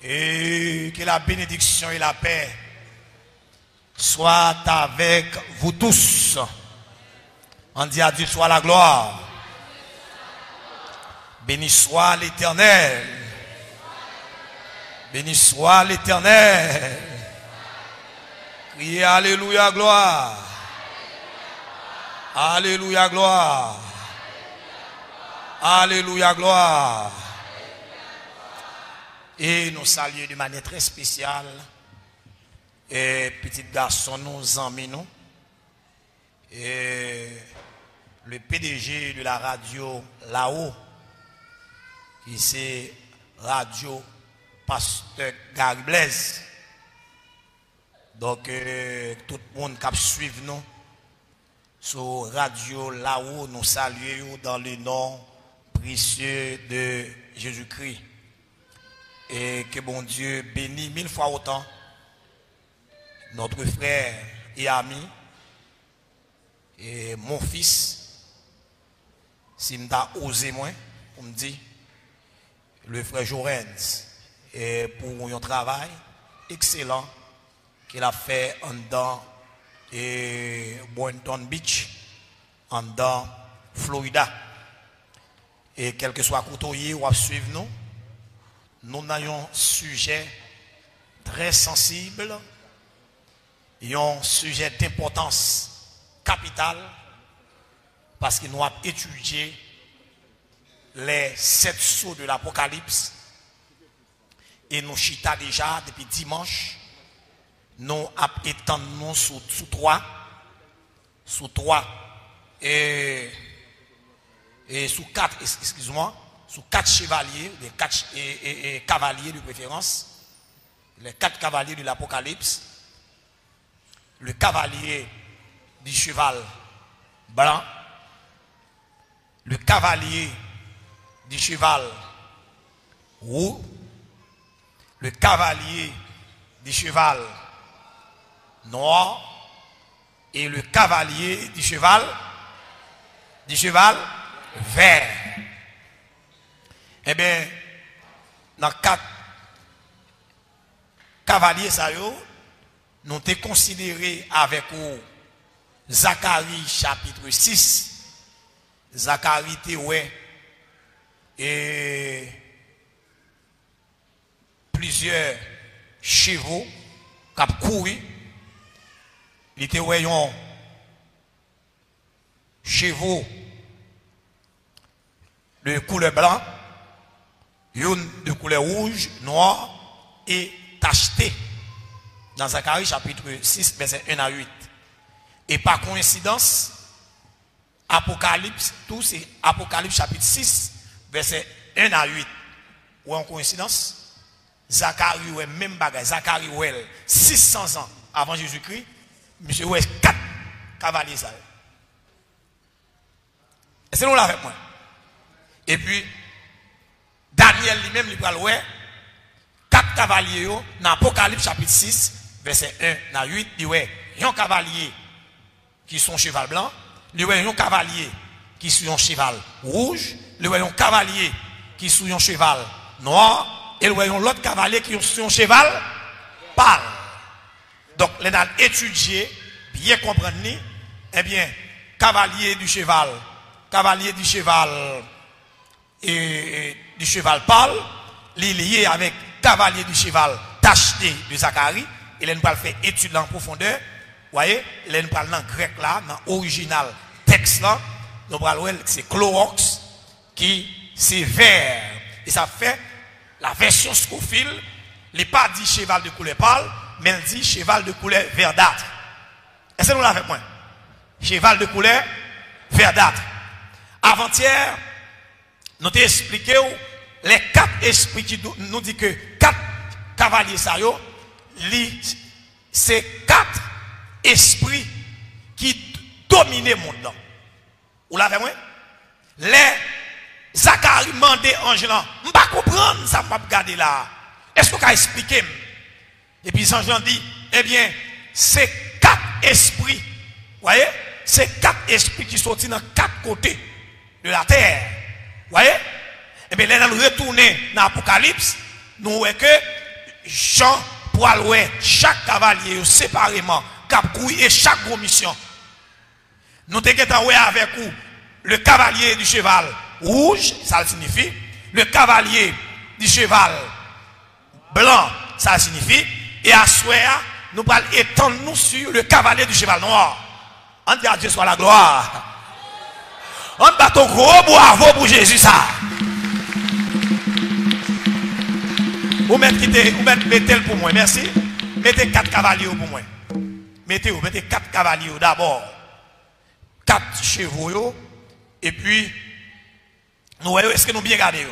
Et que la bénédiction et la paix soient avec vous tous. On dit à Dieu soit la gloire. Béni soit l'Éternel. Béni soit l'Éternel. Criez Alléluia, gloire. Alléluia, gloire. Alléluia, gloire. Et nous saluons de manière très spéciale et petit garçon nous amis nous et le PDG de la radio là-haut qui c'est Radio Pasteur Gary Blaise. Donc tout le monde qui suit nous sur radio là-haut nous saluons dans le nom précieux de Jésus-Christ. Et que bon Dieu bénisse 1000 fois autant notre frère et ami et mon fils, si m'ta osé moi, on me dit, le frère Jorenz, et pour un travail excellent qu'il a fait en dans et Boynton Beach, en dans Florida. Et quel que soit côté ou à suivre nous avons un sujet très sensible, un sujet d'importance capitale, parce que nous avons étudié les 7 sceaux de l'Apocalypse, et nous chita déjà depuis dimanche, nous avons étendu sous 3, et sous 4, excuse-moi, sous 4 chevaliers, les 4 cavaliers de préférence, les 4 cavaliers de l'Apocalypse, le cavalier du cheval blanc, le cavalier du cheval roux, le cavalier du cheval noir et le cavalier du cheval vert. Eh bien, dans 4 cavaliers, nous avons considéré avec Zacharie chapitre 6. Zacharie et plusieurs chevaux qui ont couru. Il était un chevaux de couleur blanc, une de couleur rouge, noire et tacheté. Dans Zacharie chapitre 6, verset 1 à 8. Et par coïncidence, Apocalypse, tout c'est Apocalypse chapitre 6, verset 1 à 8. Ou en coïncidence, Zacharie ou même bagage, Zacharie ou 600 ans avant Jésus-Christ, monsieur ou 4 cavaliers ça. Et c'est nous là avec moi. Et puis, Daniel lui-même, il parle, 4 cavaliers dans Apocalypse chapitre 6, verset 1 à 8, il y a un cavalier qui sont cheval blanc, il y a un cavalier qui sont un cheval rouge, il y a un cavalier qui sont un cheval noir, et il y a un autre cavalier qui sont un cheval pâle. Donc, les avons étudié, bien comprendre, eh bien, cavalier du cheval et du cheval pâle, lié avec cavalier du cheval tacheté de Zacharie, et là nous parlons faire étude en profondeur. Vous voyez, là nous parlons dans le grec là, dans l'original texte là, nous parlons c'est chlorox qui c'est vert. Et ça fait la version Scofield, il n'est pas dit cheval de couleur pâle, mais il dit cheval de couleur verdâtre. Est-ce que nous l'avons avec moi? Cheval de couleur verdâtre. Avant-hier, nous t'ai expliqué les 4 esprits qui nous disent que 4 cavaliers ça yo, c'est 4 esprits qui dominent le monde. Vous l'avez moi? Les Zacharie mandé ange là, je ne pas comprendre ça, je ne pas regarder là. Est-ce que vous pouvez expliquer? Et puis Jean dit, eh bien, c'est 4 esprits. Vous voyez? C'est 4 esprits qui sont dans 4 côtés de la terre. Vous voyez? Et bien, là, nous retournons dans l'Apocalypse, nous voyons que Jean pour aller chaque cavalier séparément, cap et chaque gros mission. Nous t'avons avec vous le cavalier du cheval rouge, ça signifie, le cavalier du cheval blanc, ça signifie, et à soir, nous allons étendre nous sur le cavalier du cheval noir. On dit à Dieu soit la gloire. On bat ton gros bravo pour Jésus ça. Vous mettez pour moi, merci. Mettez 4 cavaliers pour moi. Mettez 4 cavaliers d'abord. 4 chevaux. Et puis, nous voyons, est-ce que nous bien regardez?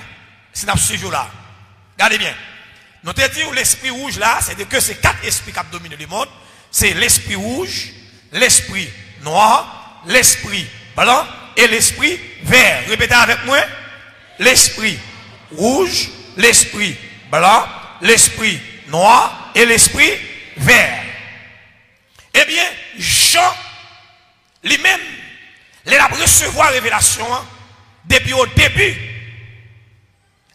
C'est dans ce jour-là. Regardez bien. Nous te dit l'esprit rouge là, c'est que c'est 4 esprits qui dominent le monde. C'est l'esprit rouge, l'esprit noir, l'esprit blanc et l'esprit vert. Répétez avec moi. L'esprit rouge, l'esprit blanc, l'esprit noir et l'esprit vert. Eh bien, Jean, lui-même, il a recevoir la révélation depuis au début.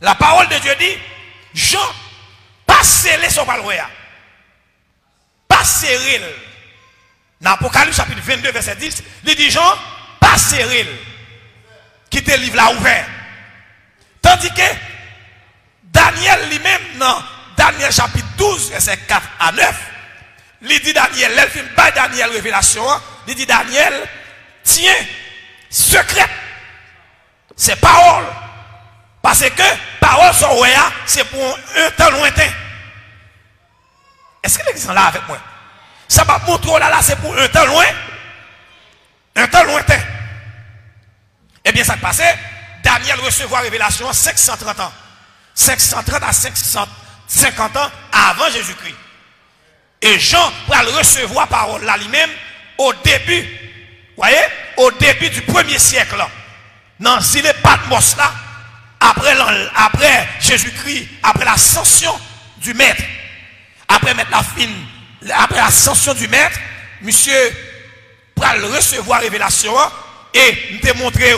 La parole de Dieu dit, Jean, pas scellé son parole. Pas serré. Dans Apocalypse chapitre 22, verset 10, il dit Jean, pas serré. Qui te livre là ouvert. Tandis que Daniel lui-même, dans Daniel chapitre 12, verset 4 à 9, il dit Daniel, il fait pas Daniel révélation, il dit Daniel, tiens, secret, c'est parole. Parce que parole sur Ouéa, c'est pour un temps lointain. Est-ce que l'église est là avec moi? Ça va montrer là, c'est pour un temps loin. Un temps lointain. Eh bien, ça se passait, Daniel recevoir révélation 530 ans. 530 à 550 ans avant Jésus-Christ. Et Jean va recevoir parole là lui-même au début, voyez, au début du 1er siècle. Dans l'île Patmos là, après Jésus-Christ, après l'ascension du maître, après l'ascension du maître, monsieur va recevoir révélation et nous te montrer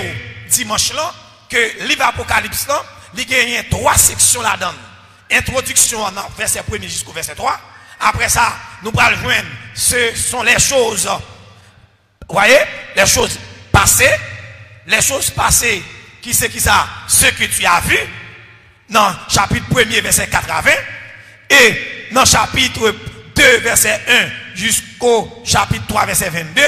dimanche là que le livre Apocalypse là, il y a 3 sections là-dedans. Introduction verset 1er jusqu'au verset 3. Après ça, nous allons joindre, ce sont les choses, vous voyez, les choses passées, qui c'est qui ça, ce que tu as vu, dans chapitre 1er, verset 80, et dans chapitre 2, verset 1 jusqu'au chapitre 3, verset 22,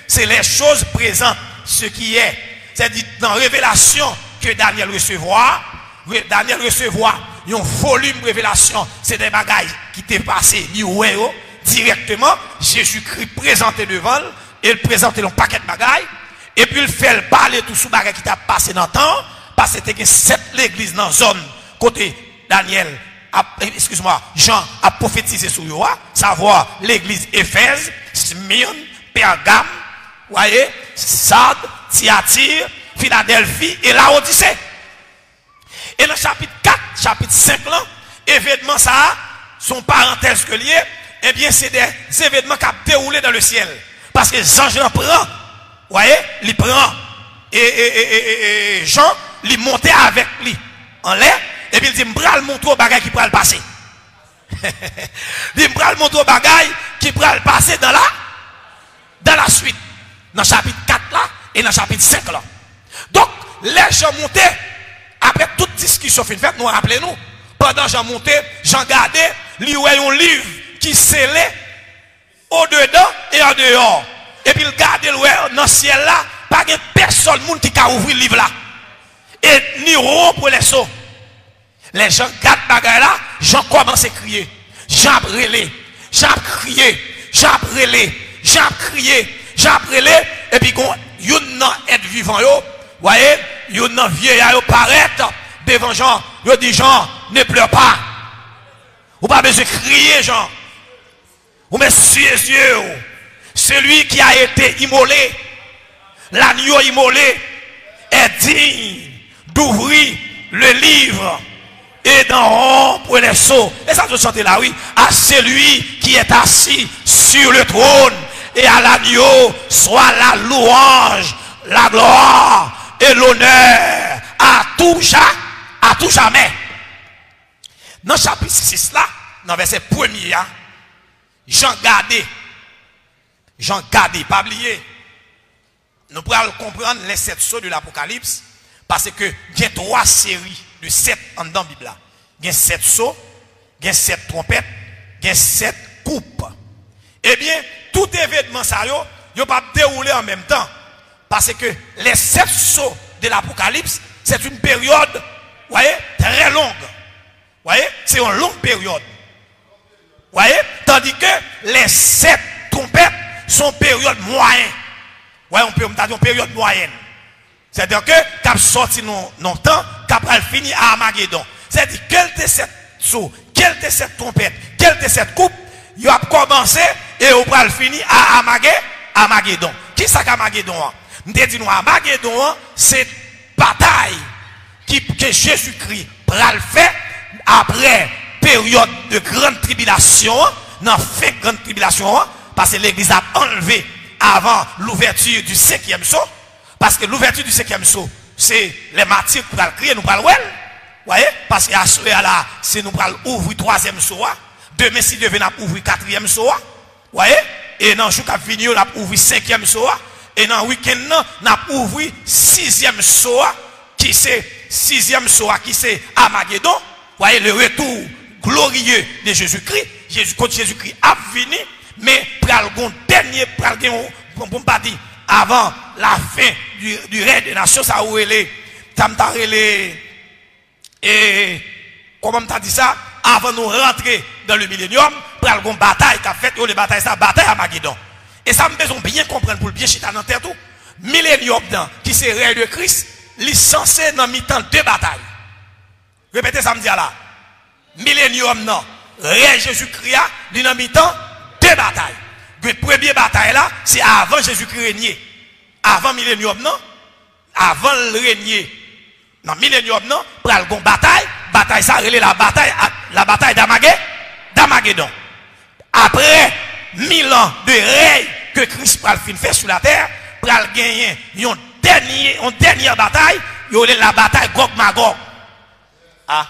c'est les choses présentes, ce qui est. C'est-à-dire dans Révélation que Daniel recevra un volume révélation, c'est des bagailles qui t'est passé, directement, Jésus-Christ présenté devant, et il présentait un paquet de bagailles, et puis il fait parler tout sous bagaille qui t'a passé dans le temps, parce que c'était 7 l'église dans la zone, côté Daniel, Jean a prophétisé sur lui, savoir l'église Éphèse, Smyrne, Pergame, voyez, Sardes, Thyatire, Philadelphie et Laodicée. Et dans le chapitre 4, chapitre 5, là, événements ça, son parenthèse que lié, eh bien c'est des événements qui ont déroulé dans le ciel. Parce que Jean prend, voyez, il prend, et Jean, il montait avec lui en l'air, et puis il dit, m'bral montre au bagage qui pourra le passer. Il m'bral montre au bagage qui pourra le passer dans la suite. Dans le chapitre 4 là, et dans le chapitre 5 là. Donc, les gens montaient, après toute discussion faite, nous rappelez-nous, pendant Jean montait, Jean gardait, lui un livre qui scellait au-dedans et en dehors. Et puis il gardait dans le ciel là, pas de personne qui a ouvert le livre là. Et ni rompre les seaux. Les gens gardent bagaille là, Jean commence à crier. Jean brûlé, Jean crié, Jean brûlé, Jean crié, Jean brûlé, et puis quand yon être vivant yo, voyez, yon vieillard yo paraît devant Jean, yo dit Jean, ne pleure pas. Ou pas besoin de crier Jean. Ou messieurs yeux, celui qui a été immolé, l'agneau immolé, est digne d'ouvrir le livre et d'en rompre les sceaux. Et ça, je chanter là, oui. À celui qui est assis sur le trône et à l'agneau soit la louange, la gloire et l'honneur à tout jamais. Dans le chapitre 6 là, dans verset 1er, Jean gardé, pas oublier. Nous pourrons comprendre les 7 sceaux de l'Apocalypse parce que il y a 3 séries de 7 en dans la Bible. Il y a 7 sceaux, il y a 7 trompettes, il y a 7 coupes. Eh bien, tout événement ça yo pas dérouler en même temps parce que les 7 sceaux de l'Apocalypse, c'est une période, voyez, très longue. Voyez, c'est une longue période. Voyez, tandis que les 7 trompettes sont période moyenne. Ouais, on peut dire une période moyenne. C'est-à-dire que, quand sorti non temps, quand elle finit à Armageddon. C'est-à-dire, quel était cette saut, quelle était cette trompette, quelle était cette coupe, il a commencé et on va finir à Armageddon. Qui c'est qu'Armageddon? Je te dis, Armageddon, c'est bataille que Jésus-Christ va le faire après période de grande tribulation, dans fin de grande tribulation, parce que l'église a enlevé avant l'ouverture du 5e sceau, parce que l'ouverture du 5e sceau, c'est les martyrs qui vont crier, nous parlons, voyez, parce qu'à ce là, c'est nous parlons ouvrir 3e sceau, demain si Dieu veut ouvrir 4e sceau, voyez, et dans le jour qui vient, on a ouvrir 5e sceau, et dans le week-end, on a ouvrir 6e sceau, qui c'est 6e sceau, qui c'est Armageddon, voyez, le retour glorieux de Jésus-Christ, quand Jésus-Christ a venu, mais pral gon dernier pral bon pas dire avant la fin du règne des nations ça où elle est et comment t'as dit ça avant nous rentrer dans le millénium pral gon bataille qu'a fait les bataille ça bataille à Armageddon et ça me besoin bien comprendre pour bien chita dans terre tout millénium qui c'est règne de Christ licencié dans mi-temps 2 batailles répétez ça me dit là millénium non règne Jésus-Christ dans mi-temps 2 batailles. La première bataille là, c'est avant Jésus-Christ régner. Avant millénium non, avant le régner. Dans millénium non, pour la bataille ça relève la bataille d'Armageddon. Après 1000 ans de règne que Christ va faire sur la terre, pour gagner une dernière bataille, il y a la bataille Gog-Magog. Ah.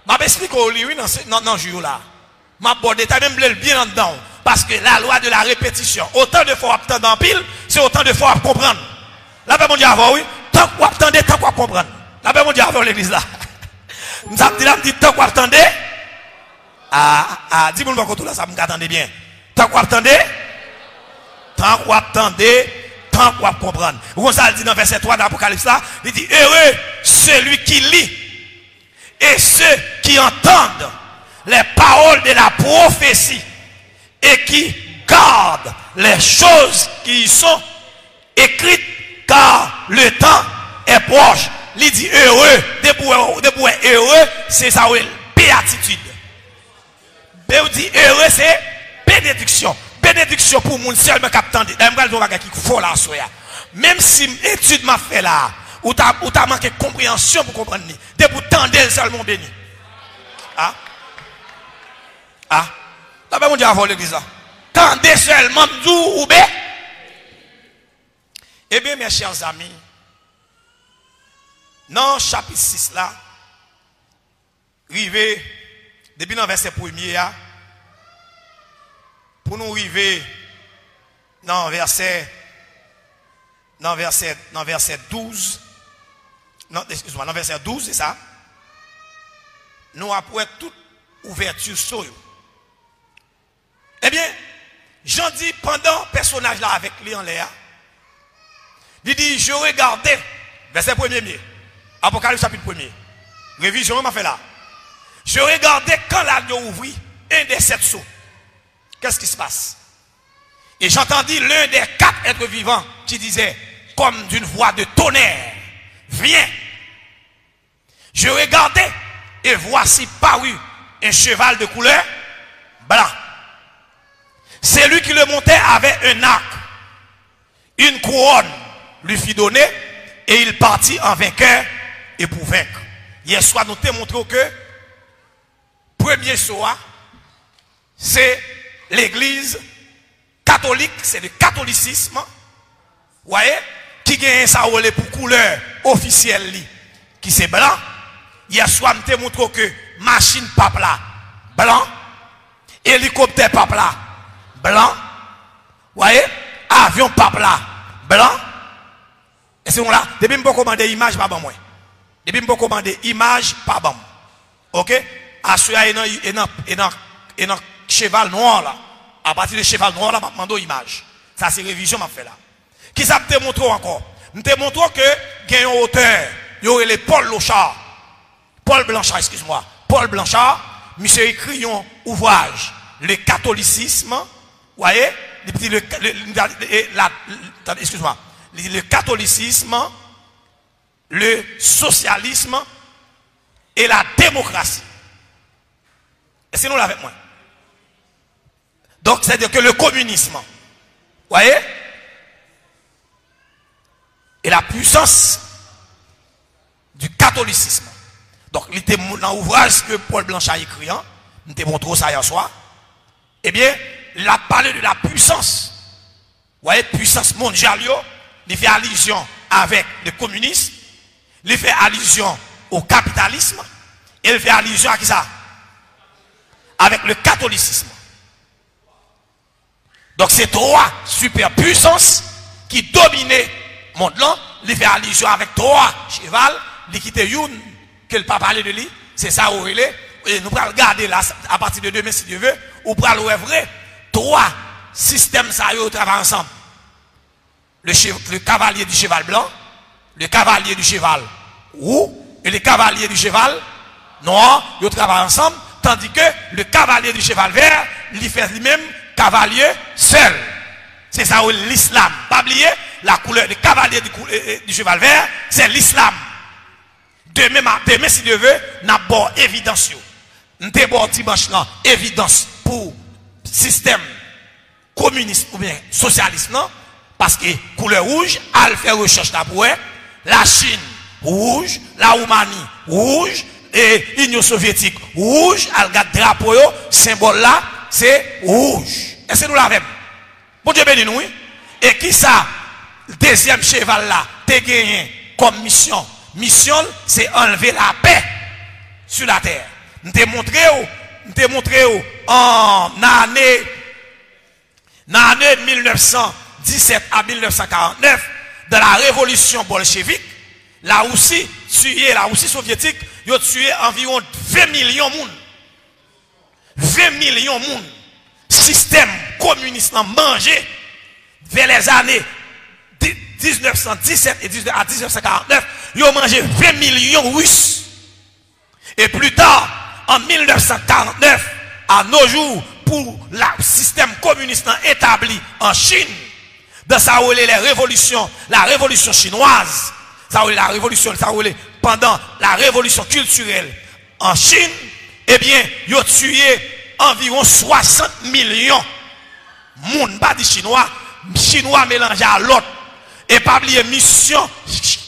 Je vais expliquer dans ce jour là. Ma bonne détail même bien dedans parce que la loi de la répétition autant de fois attendre en pile c'est autant de fois à comprendre la paix mon Dieu avant oui tant qu'on attendait tant qu'on comprendre la paix mon Dieu avant l'église là nous avons dit tant qu'on attendait dis-moi le côté là ça me attendez bien tant qu'on attendait tant qu'on comprendre vous ça dit dans verset 3 de l'Apocalypse là il dit heureux celui qui lit et ceux qui entendent les paroles de la prophétie et qui gardent les choses qui y sont écrites car le temps est proche. Il dit heureux, debout heureux, c'est ça oui, béatitude. Il dit heureux c'est bénédiction. Bénédiction pour mon seul mais captant. Même si étude m'a fait là, ou t'as manqué compréhension pour comprendre, debout tendez seulement béni. Ah? Ah, là ben mon Dieu avant l'église là. Tendez seulement ou bé. Eh bien mes chers amis, dans chapitre 6 là, rivé depuis dans verset 1er pour nous arriver dans verset 12. Non, excuse-moi, dans verset 12, c'est ça. Nous après toute ouverture sur eux. Eh bien, Jean dit pendant personnage là avec lui en l'air, il dit je regardais, verset 1er, Apocalypse chapitre 1er, révision m'a fait là. Je regardais quand l'agneau ouvrit un des 7 sceaux. Qu'est-ce qui se passe? Et j'entendis l'un des 4 êtres vivants qui disait comme d'une voix de tonnerre, viens. Je regardais et voici parut un cheval de couleur blanc. Celui qui le montait avait un arc, une couronne lui fit donner et il partit en vainqueur et pour vaincre. Hier soir, nous t'ai montré que premier soir, c'est l'église catholique, c'est le catholicisme, voyez, qui gagne ça pour couleur officielle, qui c'est blanc. Hier soir, nous t'ai montré que machine pape là, blanc. Hélicoptère papa, blanc. Voyez? Avion papa, blanc. Et c'est là, depuis que je commander image, pas bon moi. Depuis que je commander image, pas bon. Ok? Assoya et dans cheval noir là. À partir de cheval noir là, je demande image. Ça c'est révision m'a fait là. Qui ça te montre encore? Je te montre que il y a un auteur, il y aurait Paul Blanchard. Paul Blanchard, excuse-moi. Paul Blanchard, monsieur écrit un ouvrage, le catholicisme, vous voyez, excuse-moi, le catholicisme, le socialisme et la démocratie. Est-ce que nous l'avons avec moi? Donc, c'est-à-dire que le communisme, vous voyez, et la puissance du catholicisme. Donc, il était dans l'ouvrage que Paul Blanchard a écrit, nous te montré ça hier soir. Eh bien, il a parlé de la puissance. Vous voyez, puissance mondiale, il fait allusion avec le communisme, il fait allusion au capitalisme, et il fait allusion à qui ça? Avec le catholicisme. Donc, c'est trois superpuissances qui dominaient le monde là. Il fait allusion avec trois chevals, il quitte une, que le pape parlait de lui, c'est ça où il est. Et nous allons regarder là, à partir de demain, si Dieu veut, ou pour le vrai, trois systèmes ça y travaillent ensemble. Le cavalier du cheval blanc, le cavalier du cheval roux, et le cavalier du cheval noir, ils travaillent ensemble, tandis que le cavalier du cheval vert, il fait lui-même cavalier seul. C'est ça où l'islam. Pas oublier, la couleur du cavalier du cheval vert, c'est l'islam. Demain, si Dieu veut, n'a pas évidence. Nous avons dimanche là, évidence pour système communiste ou bien socialiste, non? Parce que couleur rouge, elle fait recherche là pour la Chine rouge, la Roumanie rouge, et l'Union soviétique rouge, elle regarde drapeau, symbole là, c'est rouge. Est-ce que nous l'avons? Bon Dieu béni nous, oui? Et qui ça, le deuxième cheval là, t'es gagné comme mission? Mission, c'est enlever la paix sur la terre. Nous t'ai montré en année 1917 à 1949, dans la révolution bolchevique, la Russie soviétique, ils ont tué environ 20 millions de monde. 20 millions de monde. Système communiste mangé vers les années 1917 et à 1949, ils ont mangé 20 millions de Russes. Et plus tard, en 1949, à nos jours, pour le système communiste établi en Chine, dans ça les révolutions, la révolution chinoise, ça la révolution, pendant la révolution culturelle en Chine, eh bien, ils ont tué environ 60 millions de monde, pas de Chinois mélangés à l'autre. Et pas oublier mission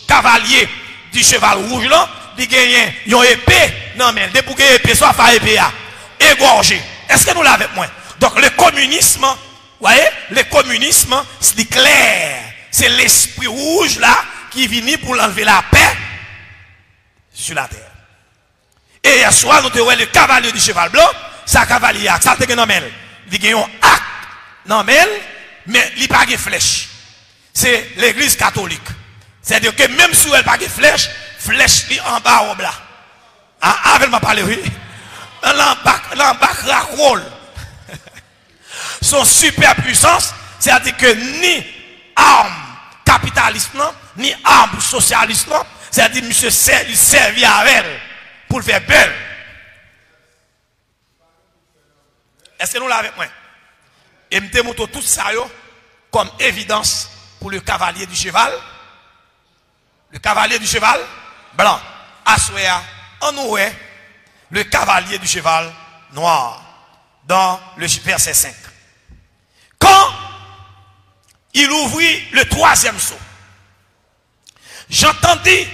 cavalier du cheval rouge là, il gagne une épée, non mais depuis que épée soit fa épée égorgé. Est-ce que nous l'avons avec moi? Donc le communisme, voyez, le communisme, c'est clair, c'est l'esprit rouge là qui vient pour enlever la paix sur la terre. Et hier soir nous avons le cavalier du cheval blanc, ça cavalier, ça te gagne il gagne un acte, non mais il pas de flèche. C'est l'église catholique. C'est-à-dire que même si elle n'a pas de flèche, flèche en bas au bas. Ah, avec ma parole, oui. L'embarque racole. Son super puissance, c'est-à-dire que ni arme capitaliste, ni arme socialiste, c'est-à-dire monsieur il servit à elle pour le faire belle. Est-ce que nous l'avons avec moi? Et je me montre tout ça comme évidence pour le cavalier du cheval. Le cavalier du cheval blanc. Assoya, en oué, le cavalier du cheval noir. Dans le verset 5. Quand il ouvrit le troisième seau, j'entendis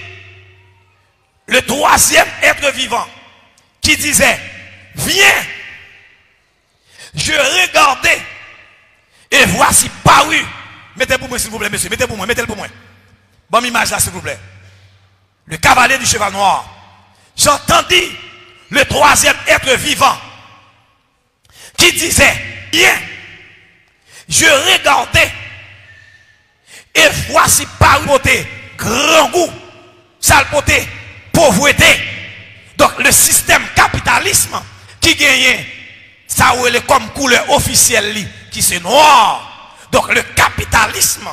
le troisième être vivant qui disait, viens. Je regardais et voici paru. Mettez pour moi s'il vous plaît, monsieur. Mettez pour moi, mettez-le pour moi. Bonne image là s'il vous plaît. Le cavalier du cheval noir. J'entendis le troisième être vivant qui disait, bien, je regardais et voici par côté grand goût, sale côté pauvreté. Donc le système capitalisme qui gagne, ça est comme couleur officielle qui c'est noir. Donc le capitalisme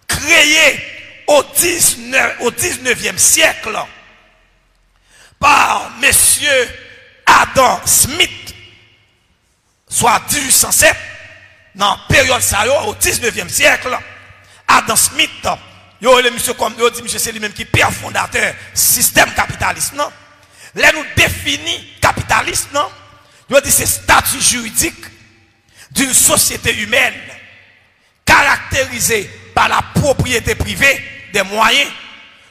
créé au 19e siècle par monsieur Adam Smith, soit 1807, dans la période ça, au 19e siècle, Adam Smith, monsieur c'est lui-même qui est père fondateur système capitaliste. Non? Là nous définit capitalisme, non? Il dit c'est statut juridique d'une société humaine caractérisée par la propriété privée des moyens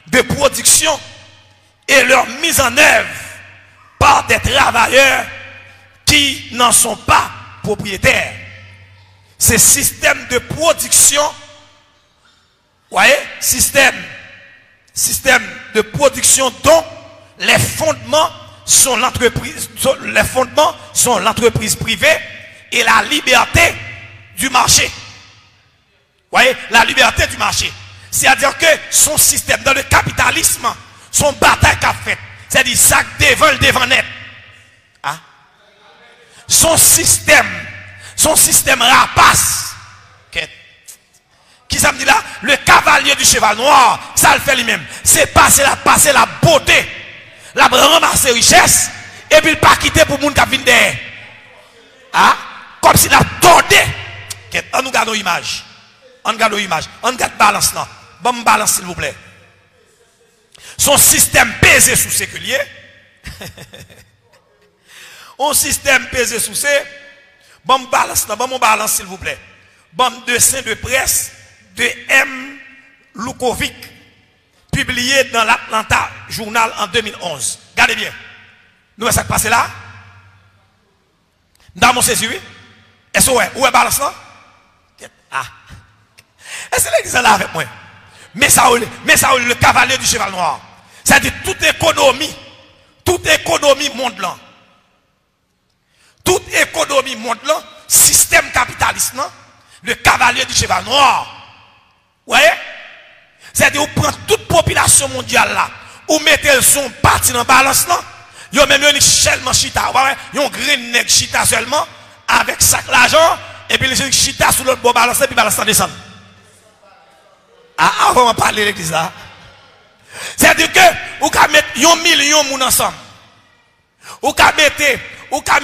de production et leur mise en œuvre par des travailleurs qui n'en sont pas propriétaires. Ces systèmes de production, voyez, système de production dont les fondements sont l'entreprise privée et la liberté du marché. Voyez, la liberté du marché. C'est-à-dire que son système, dans le capitalisme, son bataille qu'a fait, c'est-à-dire ça devant net. Hein? Son système rapace. Qui ça me dit là? Le cavalier du cheval noir, ça le fait lui-même. C'est passer la beauté, la ramasser richesse, et puis il pas quitter pour moun qui vient derrière. Hein? Comme s'il a tordé. On nous garde l'image. On garde l'image. On garde balance là. Bon balance s'il vous plaît. Son système pesé sous séculier. Un système pesé sous C. Bon balance là. Bon balance s'il vous plaît. Bon dessin de presse de M. Lukovic, publié dans l'Atlanta Journal en 2011. Regardez bien. Nous, ça qui passe là? Dans mon saisi, oui? Est-ce que où est balance là? Ah. Est-ce que l'église là avec moi? Mais ça, le cavalier du cheval noir. C'est-à-dire toute économie monde là. Toute économie monde là, système capitaliste, non? Le cavalier du cheval noir. Vous voyez? C'est-à-dire, vous prenez toute population mondiale là, vous mettez son parti dans la balance là, vous même un seulement chita, vous avez un green neck chita seulement, avec sac l'argent, et puis les chita sur l'autre balance, et puis balance descend. Ah, on va parler de l'église là. C'est-à-dire que, vous pouvez mettre 1 million de gens ensemble. Vous pouvez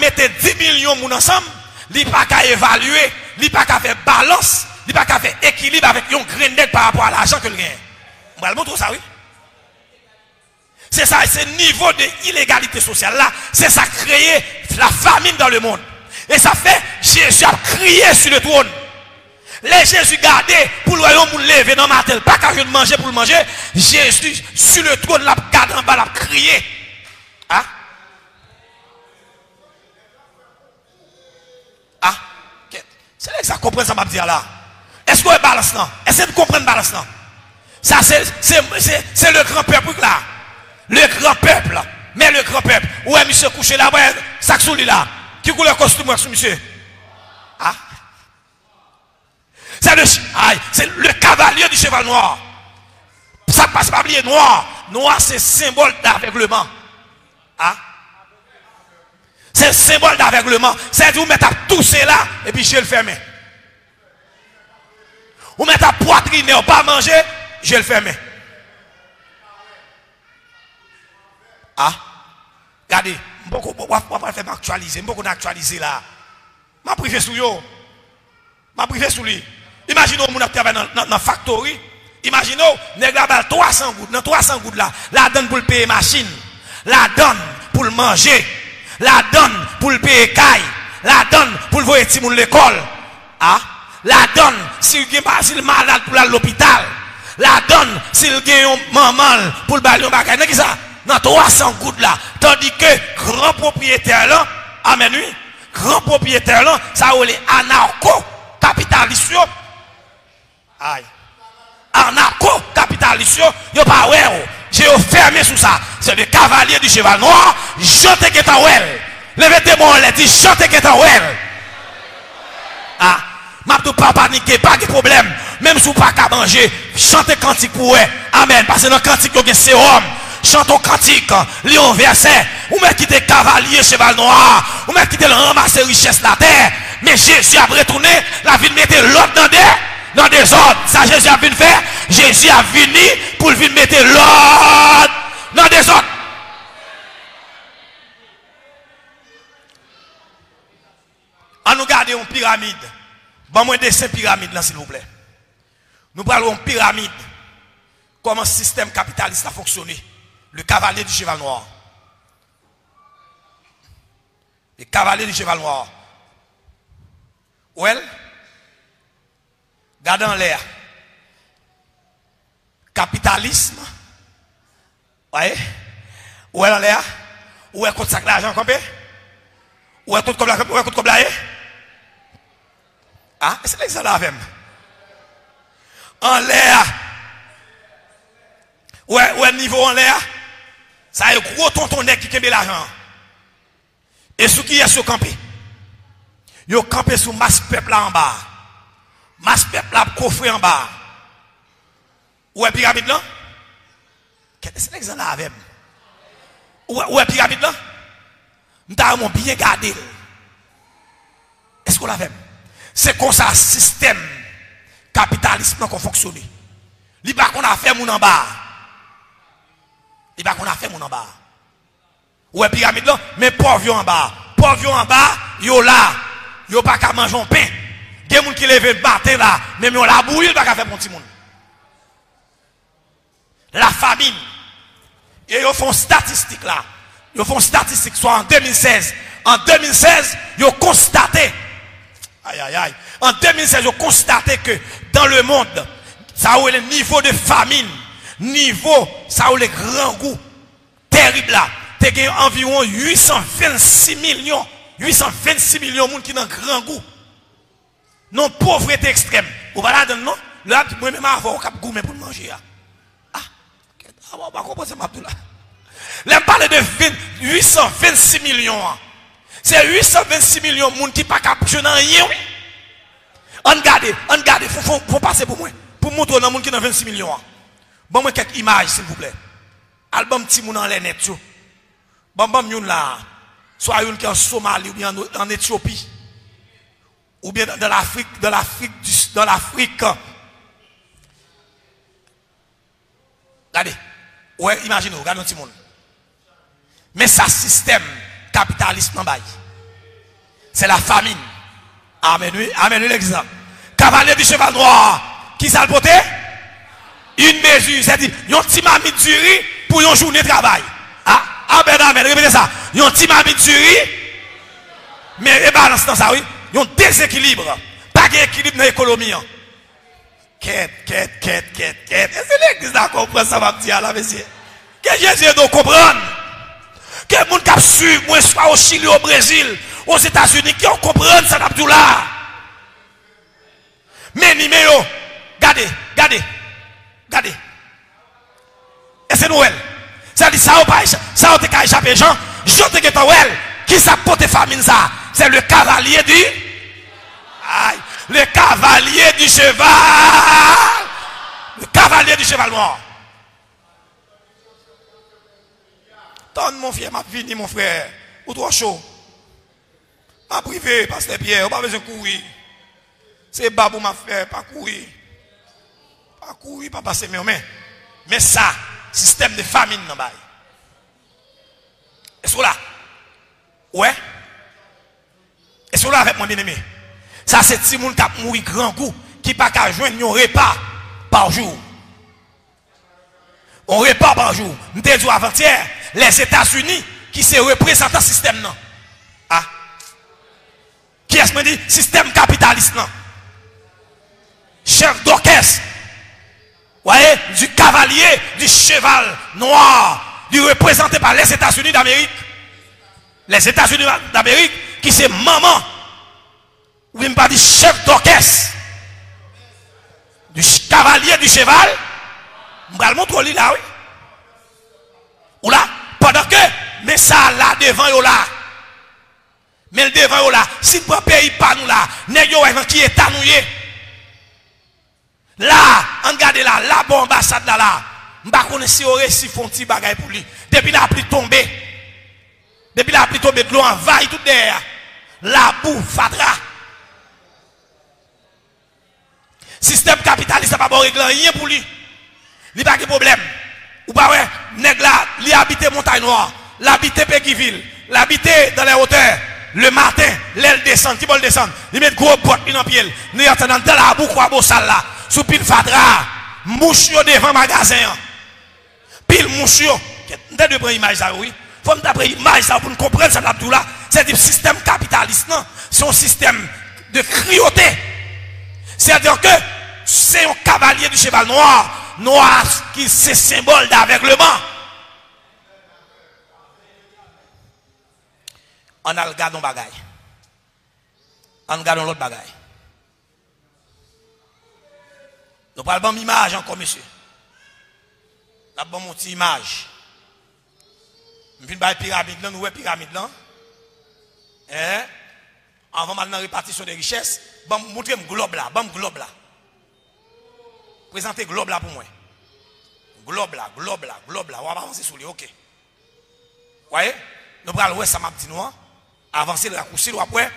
mettre 10 millions de gens ensemble, il n'y a pas qu'à évaluer, il n'y a pas qu'à faire balance, il n'y a pas qu'à faire équilibre avec un grenet par rapport à l'argent que le gagne. On va le montrer ça, oui. C'est ça, c'est le niveau d'illégalité sociale là, c'est ça créer la famine dans le monde. Et ça fait, Jésus a crié sur le trône. Les Jésus gardé pour le royaume lever dans ma tête, pas qu'à de manger pour le manger. Jésus sur le trône l'a gardé en bas, l'a crié. Hein? Ah? C'est là que ça comprend ça m'a dit là. Est-ce qu'on est balance là? Est-ce que vous comprenez balance là? Ça c'est le grand peuple là. Le grand peuple là. Mais le grand peuple. Où est monsieur couché là? Ça sous lui là. Qui couleur costume sous monsieur? Ah? C'est le cavalier du cheval noir. Ça passe pas oublier noir. Noir c'est symbole d'aveuglement. Ah? C'est symbole d'aveuglement. C'est vous mettez à tousser là et puis je le ferme. Vous mettez à poitriner, ou pas manger, je le ferme. Ah? Regardez, je vais faire m'actualiser. Je vais actualiser là. Je privé sous yo. Je privé sous lui. Imaginez que vous travaillez dans la factory. Imaginez, vous avez 300 gouttes. Dans 300 gouttes là, la donne pour le payer machine. La donne pour le manger. La donne pour le payer caille. La donne pour le voyer à l'école. Ah? La donne s'il est malade pour aller à l'hôpital. La donne s'il gagne un maman pour le ballon bagage. Qu'est-ce ça? Dans 300 gouttes là. Tandis que grand propriétaire là, amen oui, grand propriétaire là, ça est anarcho-capitaliste. Aïe. Anarcho-capitaliste, yo pas ouais. J'ai fermé sous ça. C'est le cavalier du cheval noir. Chante que ta well. Levez-moi, on l'a dit, chante que ta well. m'a de pas paniquer, pas de problème. Même si vous pas qu'à manger, chantez cantique pour eux. Amen. Parce que dans le cantique, il y a sérum. Chantons cantique, lion verset. Ou même quitter cavalier, cheval noir. Ou même quitter le ramasser richesse la terre. Mais Jésus a retourné, la vie de mettre l'autre dans des ordres. Ça, Jésus a venu faire. Jésus a venu pour venir mettre l'autre dans des ordres. On nous garde une pyramide. Bon, moi, dessin pyramide là, s'il vous plaît. Nous parlons de pyramide. Comment le système capitaliste a fonctionné. Le cavalier du cheval noir. Le cavalier du cheval noir. Well, regardez en l'air. Capitalisme. Ouais. Où est en l'air? Où est contre sac d'argent campé? Où est contre comme là? Ah, c'est l'exemple avec. En l'air. Où est niveau en l'air? Ça a un gros tontonnet qui kembe l'argent. Et ce qui est sur campé. Yo campé sous masse peuple là en bas. Masse peuple là coffre en bas. Où est pyramide là? C'est l'exemple avec. Où est pyramide là? Nous avons bien gardé. Est-ce qu'on l'a fait? C'est comme ça, système capitaliste qu'on fonctionne. Il n'y a pas qu'on a fait mon en bas. Il n'y a pas qu'on a fait mon en bas. Où est pyramide là? Mais pauvre en bas. Pauvre en bas, yo là. Yo pas qu'à manger un pain. Il y a des gens qui lèvent le matin là. Même yo la bouille, il pas qu'à faire mon petit monde. La famine. Et ils font statistique là. Ils font statistique soit en 2016. En 2016, ils ont constaté. Aïe aïe aïe. En 2016, ils ont constaté que dans le monde, ça a eu le niveau de famine. Niveau, ça a eu le grand goût. Terrible là. Il y a environ 826 millions. 826 millions de gens qui ont un grand goût. Non, pauvreté extrême. Vous voyez là, non? Là, moi-même, avoir un cap gourmet pour manger. Ah, on va comprendre ça, là. Là, on parle de 826 millions. C'est 826 millions de gens qui ne sont pas capables de rien. On garde, faut passer pour moi. Pour montrer aux gens qui ont 26 millions. Bon, moi, quelques images, s'il vous plaît. Album petit moun en net. Bon, yon là. Soit yon qui est en Somalie ou bien en Éthiopie. Ou bien dans l'Afrique. Regardez. Ouais, imaginez, regardez un petit monde. Mais ça, système capitaliste non bail. C'est la famine. Amen, l'exemple. Cavalier du cheval noir. Qui ça le poté? Une mesure. C'est-à-dire, yon petit mamie du riz pour une journée de travail. Ah, amen, répétez ça. Yon petit mamie du riz. Mais, balance dans ça, oui. Yon déséquilibre. Pas d'équilibre dans l'économie. Quête. Et c'est l'église qui comprend ça, va me dire là, monsieur. Que Jésus doit comprendre. Que les gens qui suivent, moi, soit au Chili, au Brésil, aux États-Unis, qui comprennent ça, là. Mais, numéro, regardez. Et c'est Noël. Ça dit, ça, on te a échappé, Jean. Je te dis, Noël, qui ça porte famine, ça? C'est le cavalier du. Aïe. Le cavalier du cheval. Le cavalier du cheval noir. Donne mon frère, m'a fini mon frère. Ou trop chaud. M'a privé, pasteur Pierre, on pas besoin de courir. C'est babou m'a fait, pas courir. Pas courir, pas passer mes mains. Mais ça, système de famine non bail. Est-ce que là? Ouais? Est-ce que là avec mon bien-aimé? Ça c'est petit monde qui a mouru grand coup, qui pas qu'à joindre un repas par jour. Un repas par jour. Nous t'ai dit avant-hier, les États-Unis qui se représentent le système non. Ah. Qui est-ce que dit système capitaliste non? Chef d'orchestre. Voyez, du cavalier, du cheval noir, du représenté par les États-Unis d'Amérique. Les États-Unis d'Amérique qui c'est maman. Ou même pas du chef d'orchestre. Du cavalier du cheval. On va le montrer là, oui. Ou là, pendant que, mais ça là devant yo là. Mais le devant là, si le pays pas nous là, nèg yo qui est tanouye. Là, on regarde là, la bonne ambassade là, m'pa connait si aurait si font petit bagay pour lui. Depuis la pluie tombée. Depuis la pluie tombée, de l'eau envahit tout derrière. La boue, fatra. Système capitaliste n'a pas régler rien pour lui. Il n'y a pas de problème. Ou pas ouais, nèg là, il habite Montagne Noire, l'habite Péguiville, l'habite dans les hauteurs. Le matin, l'aile descend, qui va le descendre. Il met gros bottes dans pied. Nous attendons dans la boue quoi beau salle là. Sous pile fatra, mouche devant magasin. Pile mouche. Nous devons prendre image ça oui. Faut nous prendre image ça pour nous comprendre ça là. C'est un système capitaliste non, c'est un système de cruauté. C'est-à-dire que c'est un cavalier du cheval noir, noir qui c'est symbole d'aveuglement. On a le gardon bagaille. On regarde l'autre bagaille. Nous parlons d'image encore, monsieur. Nous avons mon petit image. Nous venons de pyramide là, nous voyons pyramide là. Avant maintenant répartition des richesses, bon montrer un globe là, bon globe là. Présentez globe là pour moi. Globe là. On va avancer sur lui, OK. Vous voyez? Nous allons voir ça m'a dit nous. Avancer le raccourci après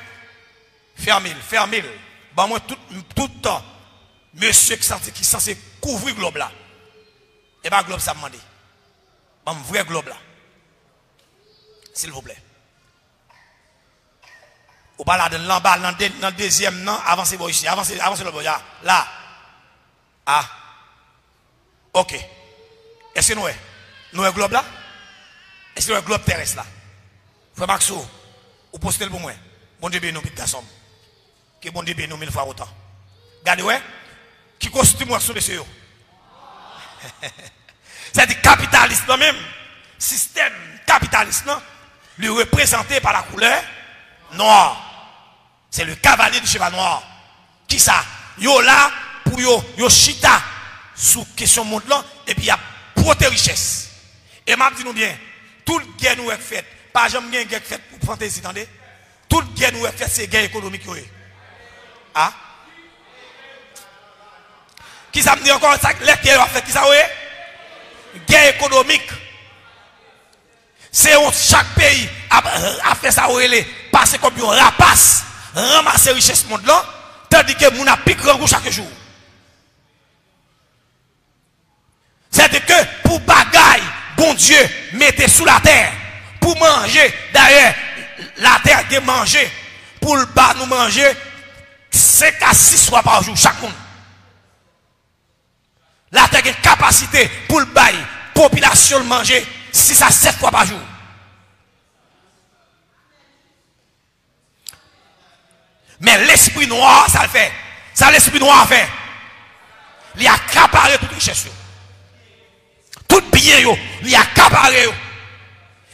fermez-le. Bon moi tout temps monsieur qui censé couvrir globe là. Et ben globe ça me demande. Bon vrai globe là. S'il vous plaît. Ou pas là dans le deuxième non, avancez ici, avancez le bout là. Ah. OK. Est-ce que nous est globe là? Est-ce que nous est globe terrestre là? Frère Maxou, ou postez le pour moi. Bon Dieu bénisse nous petit garçon. Que bon Dieu bénisse nous 1000 fois autant. Regardez ouais. Qui costume moi sur monsieur yo. C'est du capitaliste non même. Système capitaliste non, lui représenté par la couleur noire. C'est le cavalier du cheval noir. Qui ça? Yo là pour yo chita sous question monde là et puis il y a proté richesse. Et m'a dit nous bien, tout le gain nous est fait, pas jamais gain est fait pour fantaisie, attendez. Tout le gain nous est fait c'est gain économique. Ah? Qui ça me dit encore ça les gain a fait qui ça ouais? Gain économique. C'est chaque pays a fait ça ouais passer comme un rapace, ramasser richesse monde là, tandis que mon a pique grand chaque jour. C'est que pour bagaille, bon Dieu, mettez sous la terre. Pour manger, d'ailleurs, la terre de manger. Pour le bas nous manger 5 à 6 fois par jour, chaque monde. La terre a une capacité pour le bail, population de manger 6 à 7 fois par jour. Mais l'esprit noir, ça le fait. Ça l'esprit noir fait. Il a accaparé toute richesse. Tout bien, il a accaparé.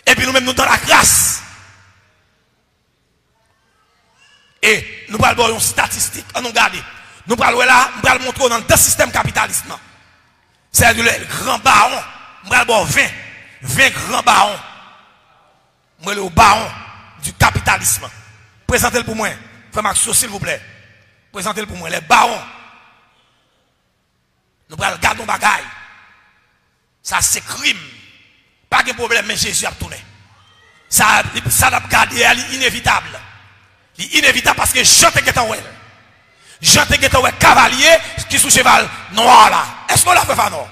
Et puis nous-mêmes, nous dans la grâce. Et nous parlons de statistiques. On nous regarde. Nous parlons là, nous allons montrer dans deux systèmes capitalistes. C'est le grand baron. Nous allons 20 grands barons. Moi, le baron du capitalisme. Présentez-le pour moi. Frère Maxo, s'il vous plaît. Présentez-le pour moi. Les barons. Nous allons garder nos bagailles. Ça, c'est crime. Pas de problème, mais Jésus a tourné. Ça a gardé, elle est inévitable. Il est inévitable parce que Jean te cavalier qui sous cheval noir là. Est-ce qu'on l'a fait non?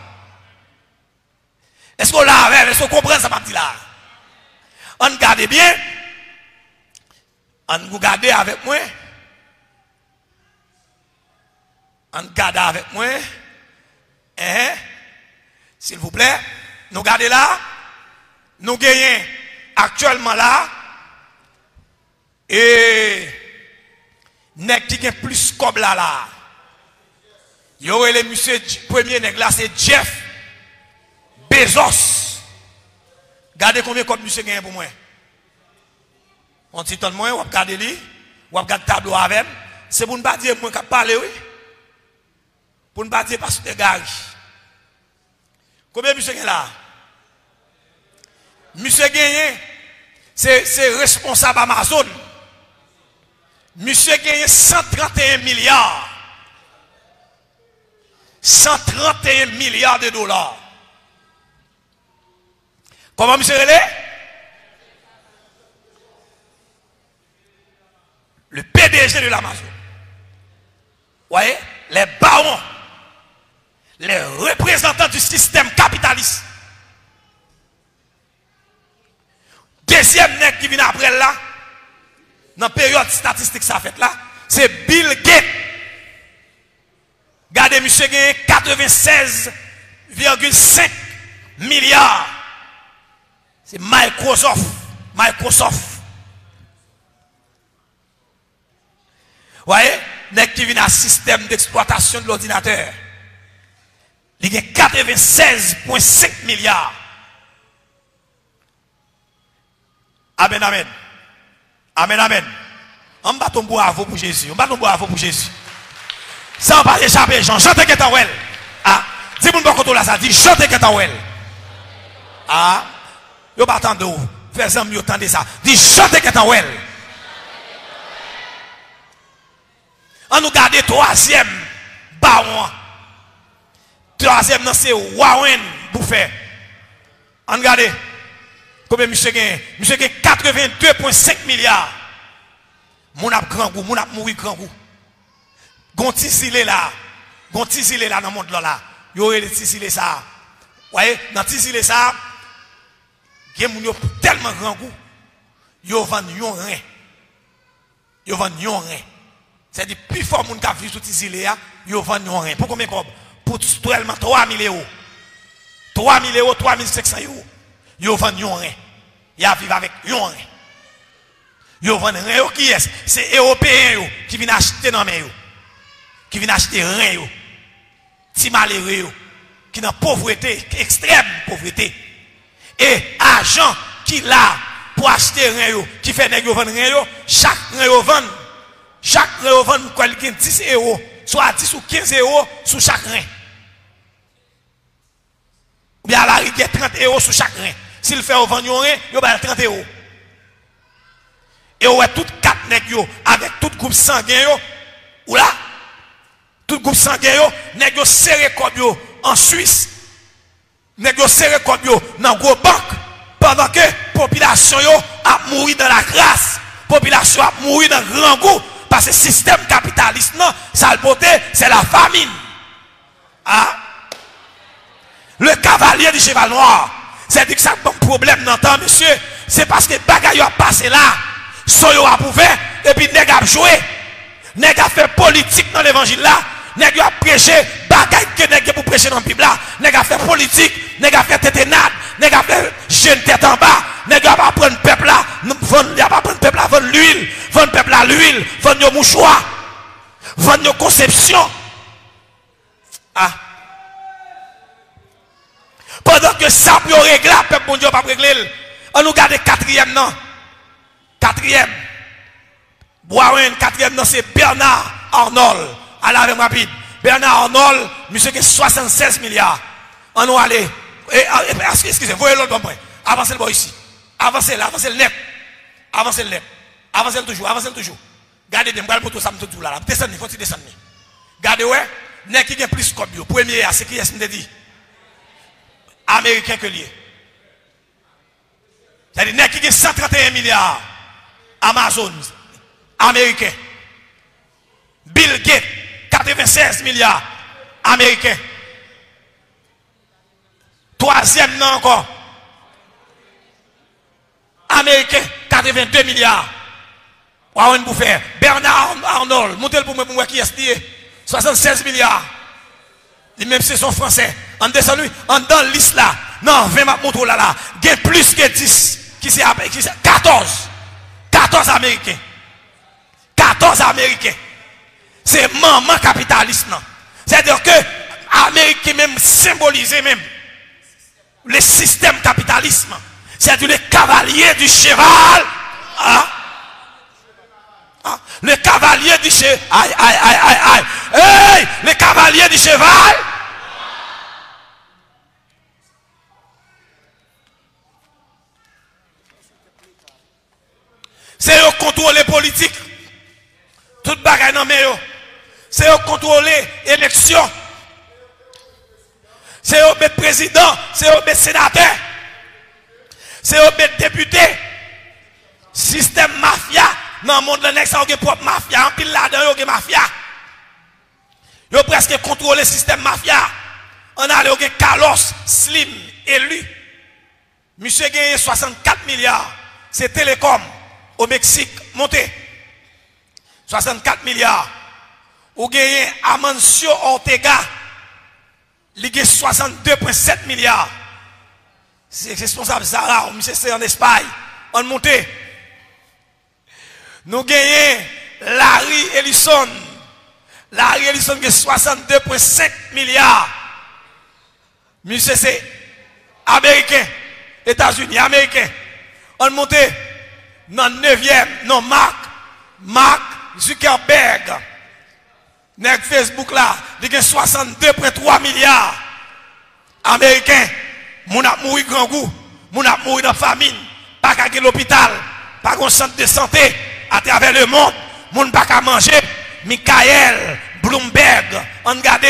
Est-ce qu'on l'a fait? Est-ce qu'on comprend ça partie là? On garde bien. On vous garde avec moi. On garde avec moi. S'il vous plaît. Nous gardez là. Nous gagnons actuellement là. Et nèg qui gagne plus comme là. Il y aurait le monsieur premier nèg là, c'est Jeff Bezos. Regardez combien comme monsieur gagne pour moi. On dit tout moi, on regarde lui, on regarde tableau avec. C'est pour ne pas dire moi qui parler oui. Pour ne pas dire parce que gars. Combien monsieur gagne là? Monsieur gagne c'est responsable Amazon. monsieur gagne 131 milliards. 131 milliards de dollars. Comment monsieur relais? Le PDG de l'Amazon. Vous voyez? Les barons, les représentants du système capitaliste. Deuxième nègre qui vient après là, dans la période statistique ça fait là, c'est Bill Gates. Regardez, monsieur gagne 96,5 milliards. C'est Microsoft. Vous voyez, nèg qui vient à système d'exploitation de l'ordinateur. Il y a 96,5 milliards. Amen, amen. Amen, amen. On bat ton bravo pour Jésus. On bat ton bravo pour Jésus. Ça, on va échapper, Jean. Chantez que t'as well. Ah, si vous ne pouvez pas là, ça dit chantez que t'as well. Ah, vous pas attendre. Faites ça, vous entendez ça. Dit chantez que t'as well. On nous garde troisième baron. Troisième, c'est Warren Buffett. On regarde. Combien monsieur gagne? Monsieur gagne 82,5 milliards. Mon ap grand goût, mon ap mourir grand goût. Gon tisile là. Gon tisile là dans le monde là. Yo aurait tisile ça. Voyez, dans tisile ça, gen moun yo tellement grand goût. Yo vend yon rien. Yo vend yon rien. C'est-à-dire plus fort moun ka vivre sous tisile là, yo vend yon rien. Pour combien de pour tellement 3.000 euros. 3.000 euros, 3.500 euros. Yo vend yon rien. Ya vivre avec yon rien. Yo vend rien qui est? C'est européen qui viennent acheter dans mes yo. Qui viennent acheter rien yo. Ti malheureux yo. Qui dans pauvreté, extrême pauvreté. Et argent qui là pour acheter rien yo, qui fait nèg yo vendre rien yo, chaque rien yo vend. Chaque rien yo vend quoi 10 euros, soit 10 ou 15 euros sur chaque rein. Ou bien à la rigueur 30 euros sur chaque rein. S'il fait au vendre un rein, il va 30 euros. Et ouais tout 4 nèg yo avec tout groupe sanguin yo, ou là tout groupe sanguin yo, nèg yo serré comme yo en Suisse. Nèg yo serré comme yo dans gros banque pendant que population yo a mouru dans la grâce. Population a mouru dans grand goût parce que le système capitaliste non, ça le beauté, c'est la famine. Ah. Le cavalier du cheval noir, c'est dit que ça a un problème dans le temps, monsieur, c'est parce que bagaille a passé là. Soyo a prouvé, et puis nèg a joué. Nèg a fait politique dans l'évangile là. Nèg a prêché, bagaille que nèg pour prêcher dans la Bible là. Nèg a fait politique, nèg a fait téténade, nèg a fait jeune tête en bas. Nèg a pas prendre peuple là, vendre pas prendre peuple là, vendre l'huile, vendre peuple là l'huile, vendre nos mouchoirs, vendre nos conceptions. Ah. Pendant que ça pour régler, peuple bon Dieu pas régler. On nous garde quatrième non. Quatrième, Warren, quatrième, non, c'est Bernard Arnold. À la même rapide. Bernard Arnold, monsieur qui a 76 milliards. On nous allez. Excusez-moi, voyez l'autre bon point. Avancez le bon ici. Avancez là, avancez le net. Avancez le net. Avancez le toujours, avancez le toujours. Gardez des balles pour tout ça, tout là. Descendez, il faut descendre. Gardez, ouais, n'est qui a plus comme vous. Premier, c'est qui est-ce que dit? Américain que lié. C'est-à-dire, n'est qui a 131 milliards. Amazon, américain. Bill Gates, 96 milliards, américain. Troisième, non encore. Américain, 82 milliards. Warren Buffett, Bernard Arnold, montez pour moi qui est 76 milliards. Même si c'est son français. En descend lui, en dans la liste là. Non, 20 motos là. Il y a plus que 10. Qui c'est 14. 14 Américains. 14 Américains. C'est maman capitalisme. C'est-à-dire que l'Amérique même symbolisé même le système capitalisme. C'est-à-dire le cavalier du cheval. Hein? Hein? Le cavalier du cheval. Aïe, aïe, aïe, aïe, aïe. Hey! Le cavalier du cheval. C'est eux contrôler politique. Tout bagaille dans mais c'est eux contrôler l'élection. C'est eux mettre président, c'est eux mettre sénateur. C'est eux mettre député. Système mafia dans le monde là ça a propre mafia, en pile là-dedans yo mafia. Yo presque contrôler le système mafia. On a le Carlos Slim élu. Monsieur gagné 64 milliards. C'est Télécom au Mexique monté. 64 milliards. Ou gagné Amancio Ortega. Il a 62,7 milliards. C'est responsable Zara, monsieur c'est en Espagne. On monté. Nous gagnons Larry Ellison. Larry Ellison a 62,5 milliards. Monsieur c'est américain. États-Unis, américain. On monte dans le 9e, non, Mark Zuckerberg. Dans Facebook là, il a 62,3 milliards. Américains, moun a mouru grand goût, moun a mouru dans la famine, pas qu'à l'hôpital, pas qu'un centre de santé à travers le monde, moun pas qu'à manger. Michael Bloomberg, on regarde,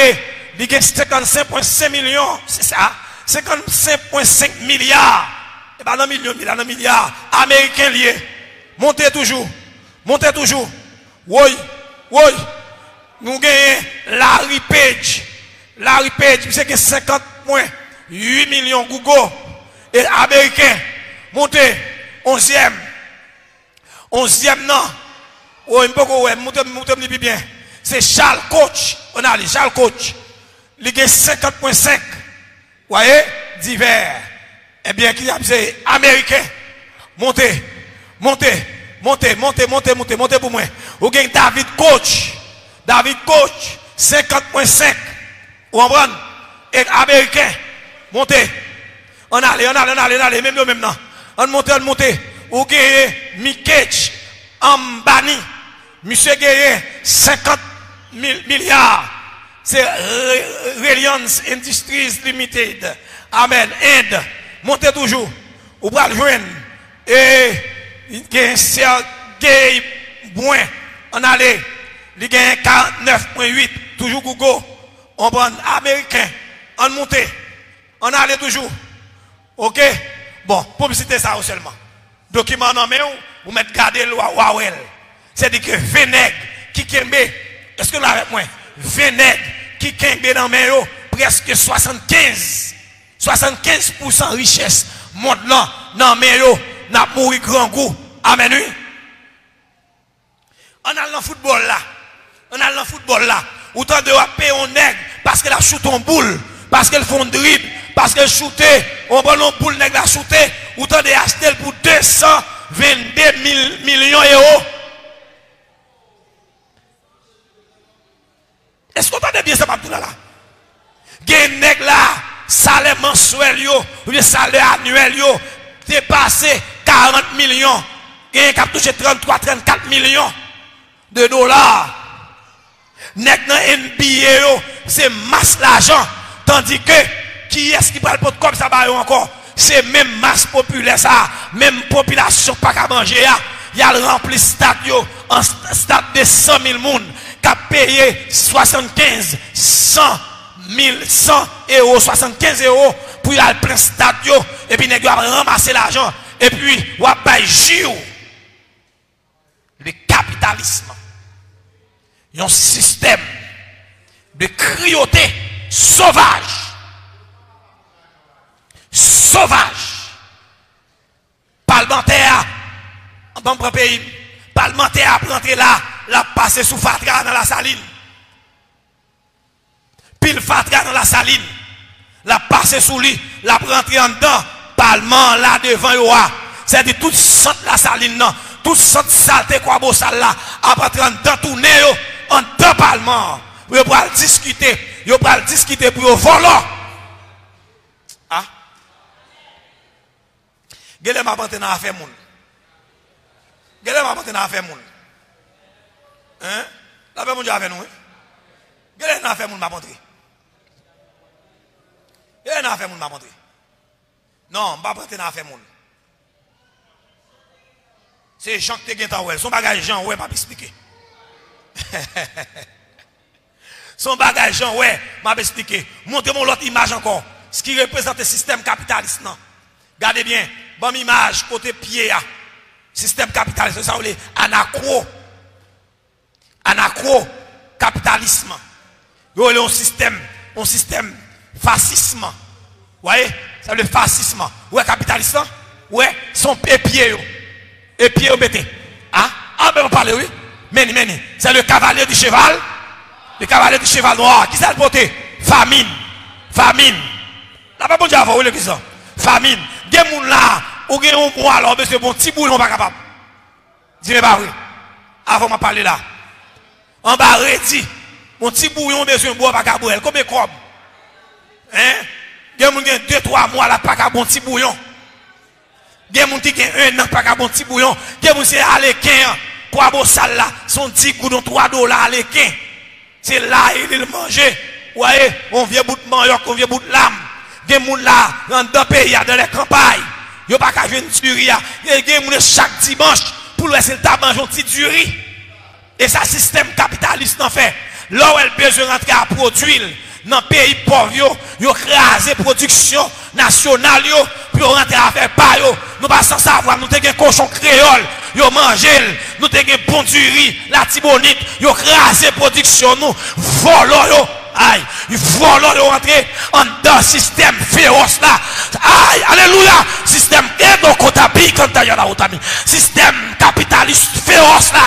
il a 55,5 millions, c'est ça, 55,5 milliards. Et pas dans milliards, américains liés. Montez toujours. Oui. Nous gagnons Larry Page. C'est que 50,8 millions Google. Et américains. Montez. 11e. 11e, non. Oui, montez bien. C'est Charles Koch. On a les Charles Koch. Il gagne 50,5. Vous voyez? Divers. Eh bien, qui a c'est américain. Montez pour moi. Ou gagne David Koch. 50,5. Vous comprenez? Et américain. Montez. On allez, même non. On monte. Ou gagne Mikech Ambani. Monsieur gagne 50 milliards. C'est Reliance Industries Limited. Amen. Inde. Montez toujours. Ou pas le joindre. Et il y a un Sergei Bouin. On allait. Il y a 49,8. Toujours Google. On prend américain. On monte. On allait toujours. Ok? Bon, publicité ça seulement. Document non mais vous mettez garder le Wawel. C'est-à-dire que Vénègre qui kembe. Est-ce que là avec moi? Vénègre qui kembe dans mes presque 75% richesse monde là dans mes n'a mouru grand goût. Amen. Oui. On a dans football là. Autant de payer un nègre parce qu'elle a shooté en boule, parce qu'elle font dribble, parce qu'elle shooté, on prend un boule nègre a shooté, autant de acheter pour 222 millions d'euros. Est-ce qu'on entend bien ça là? Gen nèg là, salaire mensuel yo, ou bien salaire annuel yo, dépassé 40 millions. Gen qui a touché 33-34 millions de dollars. Nèg dans NBA yo, c'est masse l'argent. Tandis que, qui est-ce qui parle comme ça ba yo encore? C'est même masse populaire ça, même population pas qu'à manger ya. Il y a le rempli stade yo, en stade de 100 000 moun, qui a payé 75, 100 euros, 75 euros pour y aller plein stade yo, et puis nèg yo a ramasser l'argent, et puis ou a bay jio. Le capitalisme. Un système de cruauté sauvage. Parlementaire, dans mon pays, parlementaire a rentré là, la passé sous Fatra dans la saline. Pile Fatra dans la saline, la passé sous lui, la rentré en dedans, parlement là devant Yoa. C'est-à-dire tout centre la saline, non, tout centre saleté quoi beau sale là, après en dedans tourner en dedans parlement. Vous pouvez discuter, pour voler. Ah? Gele m'a panté dans affaire moun. Hein? La fait mon Dieu avec nous. Gele n'a fait moun m'a panté. Non, m'a panté dans affaire moun. C'est Jean qui te gen ta ouel, son bagage Jean ouais pas expliquer. Son bagage, ouais, m'a expliqué. Montrez-moi l'autre image encore. Ce qui représente le système capitaliste. Non. Regardez bien, bonne image, côté pied. Système capitaliste, ça veut dire anacro-capitalisme. Il y a un système fascisme. Vous voyez? Ça veut dire fascisme. Ouais, capitalisme. Ouais, son pied. Et pied, mettez. Ah, ben on parle, oui. Meni. C'est le cavalier du cheval. Le cavalier du cheval noir. Qui s'est porté? Famine. Là, pas bon Dieu avant, oui, ça. Famine. Des gens là, ou gen un mois, alors, monsieur, bon, petit bouillon, pas capable. Dis-moi pas oui. Avant, m'a parlé là. En bas, redit. Mon petit bouillon, monsieur, bois, pas capable. Combien de crobes? Hein? Des gens qui ont 2-3 mois, là, pas capable, bon petit bouillon. Des gens qui ont 1 an, pas capable, bon petit bouillon. Des gens qui ont allé 15 pour avoir salle là, son petit coup de $3 à l'équin. C'est là, il manger. Vous voyez, on vient bout de manioc, on vient bout de lame. Des gens là, dans le pays, dans les campagnes, ils n'ont pas qu'à jouer une tuerie. Il y a des gens chaque dimanche pour laisser le tabac manger une petite tuerie. Et ça, système capitaliste en fait. Là où elle a besoin de rentrer à produire, dans le pays pauvre, ils ont crasé la production nationale pour rentrer à faire pas. Nous pas sans savoir, nous avons un cochon créole, ils ont mangé, nous avons un bon du riz, la tibonite, ils ont crasé la production, nous volons. Aïe, ils volent rentrer en dans le système féroce là. Aïe, alléluia, système système capitaliste féroce là.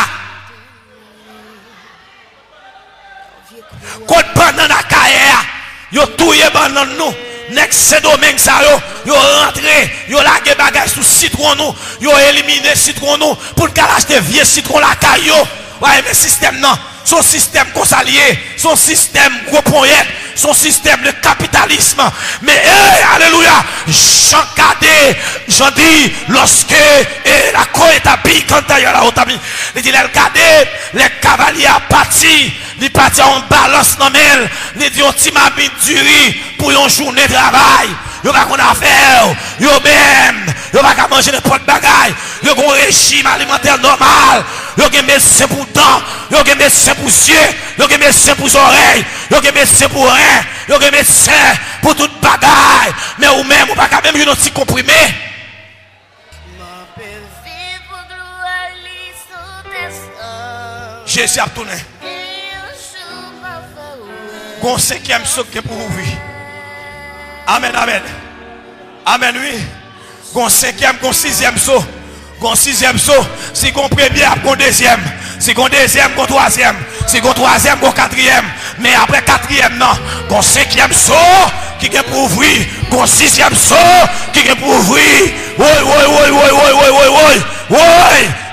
Quand banane à carrière, yo touye banane nous, next domaine ça yo rentré, yo lagué bagage sous citron nous, yo éliminé citron nous pour acheter vieux citron la caillou. Ouais, mais système non, son système consalié, son système gros poignet, son système de capitalisme. Mais alléluia, j'en dis lorsque la coétabie quand il y a la otami, il dit les cavaliers à partir. Il partit en balance dans mel, il dit on timabine du riz pour une journée de travail. Yo pas qu'on a faire, yo même, yo pas qu'à manger n'importe bagaille, yo un régime alimentaire normal, yo gen médecin pour dents, yo gen médecin pour yeux, yo gen médecin pour oreilles, yo gen médecin pour rein, yo gen médecin pour toute bagaille, mais ou même ou pas qu'à même un petit comprimé. Jésus a tourné. Gon 5e saut pour ouvrir. Amen, amen. Amen, oui. Gon 5e, gon 6e saut. Gon 6e saut. Si gon premier, gon 2e. Si gon 2e, gon 3e. Si gon 3e, gon 4e. Mais après 4e, non. Gon 5e saut qui est pour ouvrir. Gon 6e saut qui est pour ouvrir. Oui.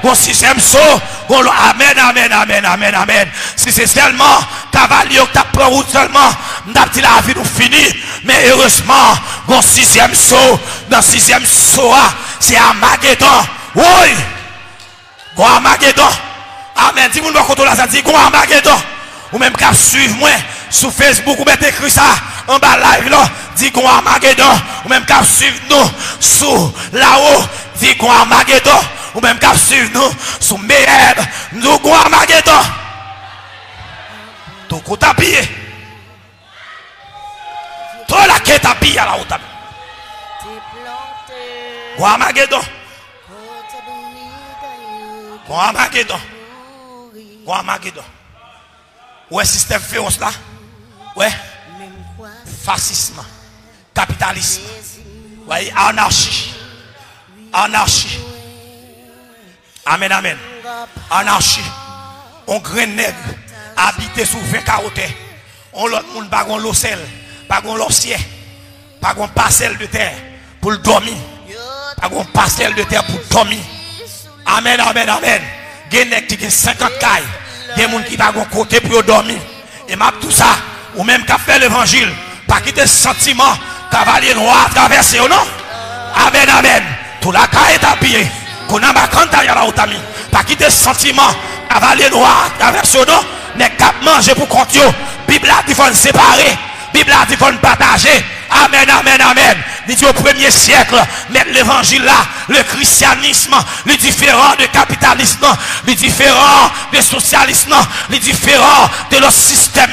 Gon 6e saut. Amen. Si c'est seulement cavalier qui prend route seulement, nous la vie nous finit. Mais heureusement, mon 6e saut, dans 6e saut, c'est Armageddon. Oui, bon Armageddon. Amen. Si vous ne pouvez pas ça dit Armageddon. Ou même qu'à suivre moi sur Facebook, ou mettez écrit ça en bas live là, dit Armageddon. Ou même qu'à suivre nous sur là-haut, dit Armageddon. Ou même qu'à suivre nous sous Meheb, nous avons Armageddon. Tout coup tapis. Tout la quête tapis à la haute. Armageddon. Armageddon. Ouais, système féroce là. Ouais. Fascisme. Capitalisme. Ouais, anarchie. Amen. Anarchie. On grain nègre habité sous 20 carottes. On l'autre monde pas gon l'ocel, pas gon l'ossier, pas gon parcelle de terre pour dormir. Pas gon parcelle de terre pour dormir. Amen. Gen nèg qui 50 cailles, gen monde qui pas gon côté pour dormir. Et m'a tout ça ou même qu'a fait l'évangile, pas quitter sentiment cavalier noir traverser non. Amen. Tout la caille est habillé. Qu'on a ma canta ya la otami. Pas quitter sentiment cavalier noir traverser non, mais cap manger pour compte yo. Bible a dit faut séparer, Bible a dit faut partager. Amen. il dit au premier siècle, mais l'évangile là, le christianisme, le différent du capitalisme, le différent du socialisme, le différent de leur système.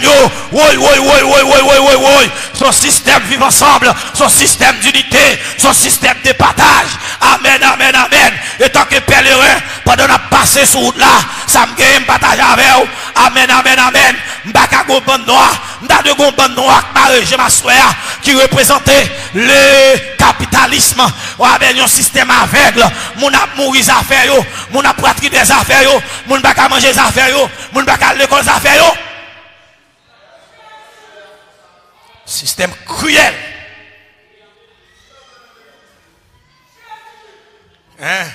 Son système vivre ensemble, son système d'unité, son système de partage. Amen, amen, amen. Et tant que pèlerin, pendant la passer sur route là, ça me gagne partage avec vous. Amen, amen, amen. M'baka go bande noire, m'da de go bande noire je m'assois qui représentait le capitalisme. Avec un système aveugle, mon a mourir des affaires yo, mon a pratri des affaires yo, mon baka manger des affaires yo, mon baka l'école des affaires yo. Système cruel. Hein?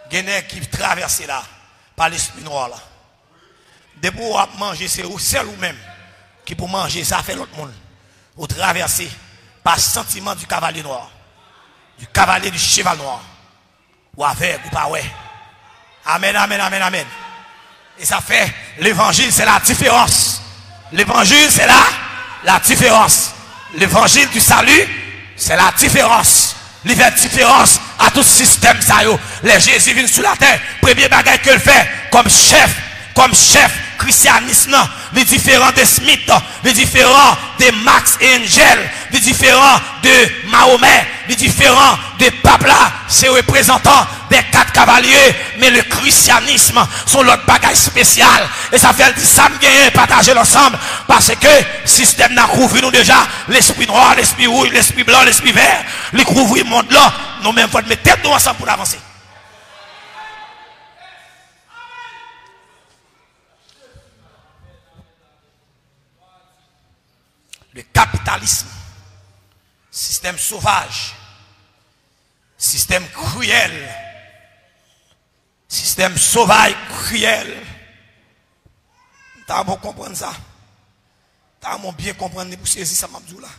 Guinée qui traverse là par l'esprit noir là. De pour manger, c'est ou seul ou même qui pour manger, ça fait l'autre monde. Ou traverser par sentiment du cavalier noir, du cavalier du cheval noir. Ou avec ou pas ouais. Amen, amen, amen, amen. Et ça fait l'évangile, c'est la différence. L'évangile, c'est la différence. L'évangile du salut, c'est la différence. Il fait différence à tout système ça yo. Les Jésus vient sur la terre, premier bagage qu'il fait comme chef christianisme, les différents de Smith, les différents de Max et Angel, les différents de Mahomet, les différents de Pabla, c'est représentant des 4 cavaliers, mais le christianisme sont l'autre bagage spécial. Et ça fait ça me gagner partager l'ensemble parce que le système n'a couvert nous déjà l'esprit noir, l'esprit rouge, l'esprit blanc, l'esprit vert, les couvrir le monde là, nous même faut mettre tête nous ensemble pour avancer. Le capitalisme, système sauvage, système cruel, système sauvage, cruel. T'as bon comprendre ça? T'as bon bien comprendre pour saisir ça, Mabdou là?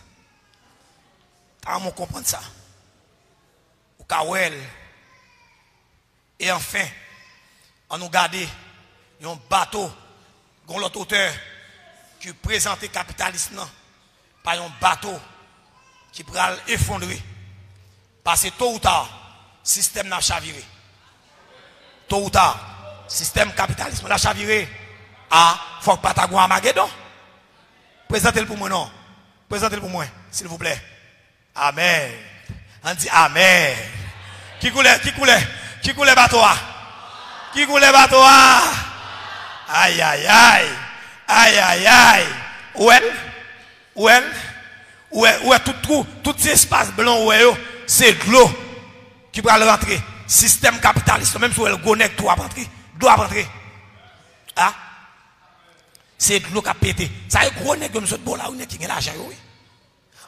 T'as bon comprendre ça? Au Kawel. Et enfin, on nous garde un bateau, dans l'autre auteur, qui présente le capitalisme. Par un bateau qui pourra effondrer. Parce que tôt ou tard, le système n'a chaviré. Tôt ou tard, le système capitalisme n'a chaviré. Ah, il faut que Patagon Armageddon. Présentez-le pour moi, non. Présentez-le pour moi, s'il vous plaît. Amen. On dit Amen. Qui coule bateau? Qui coule bateau? Aïe, aïe, aïe. Aïe, aïe, aïe. Où est tout espace blanc c'est de l'eau qui va rentrer. Système capitaliste, même si elle connecte, doit rentrer. Ah? C'est de l'eau qui a pété. Ça est gros nègre comme ça, bon là, on est qui a l'argent, oui.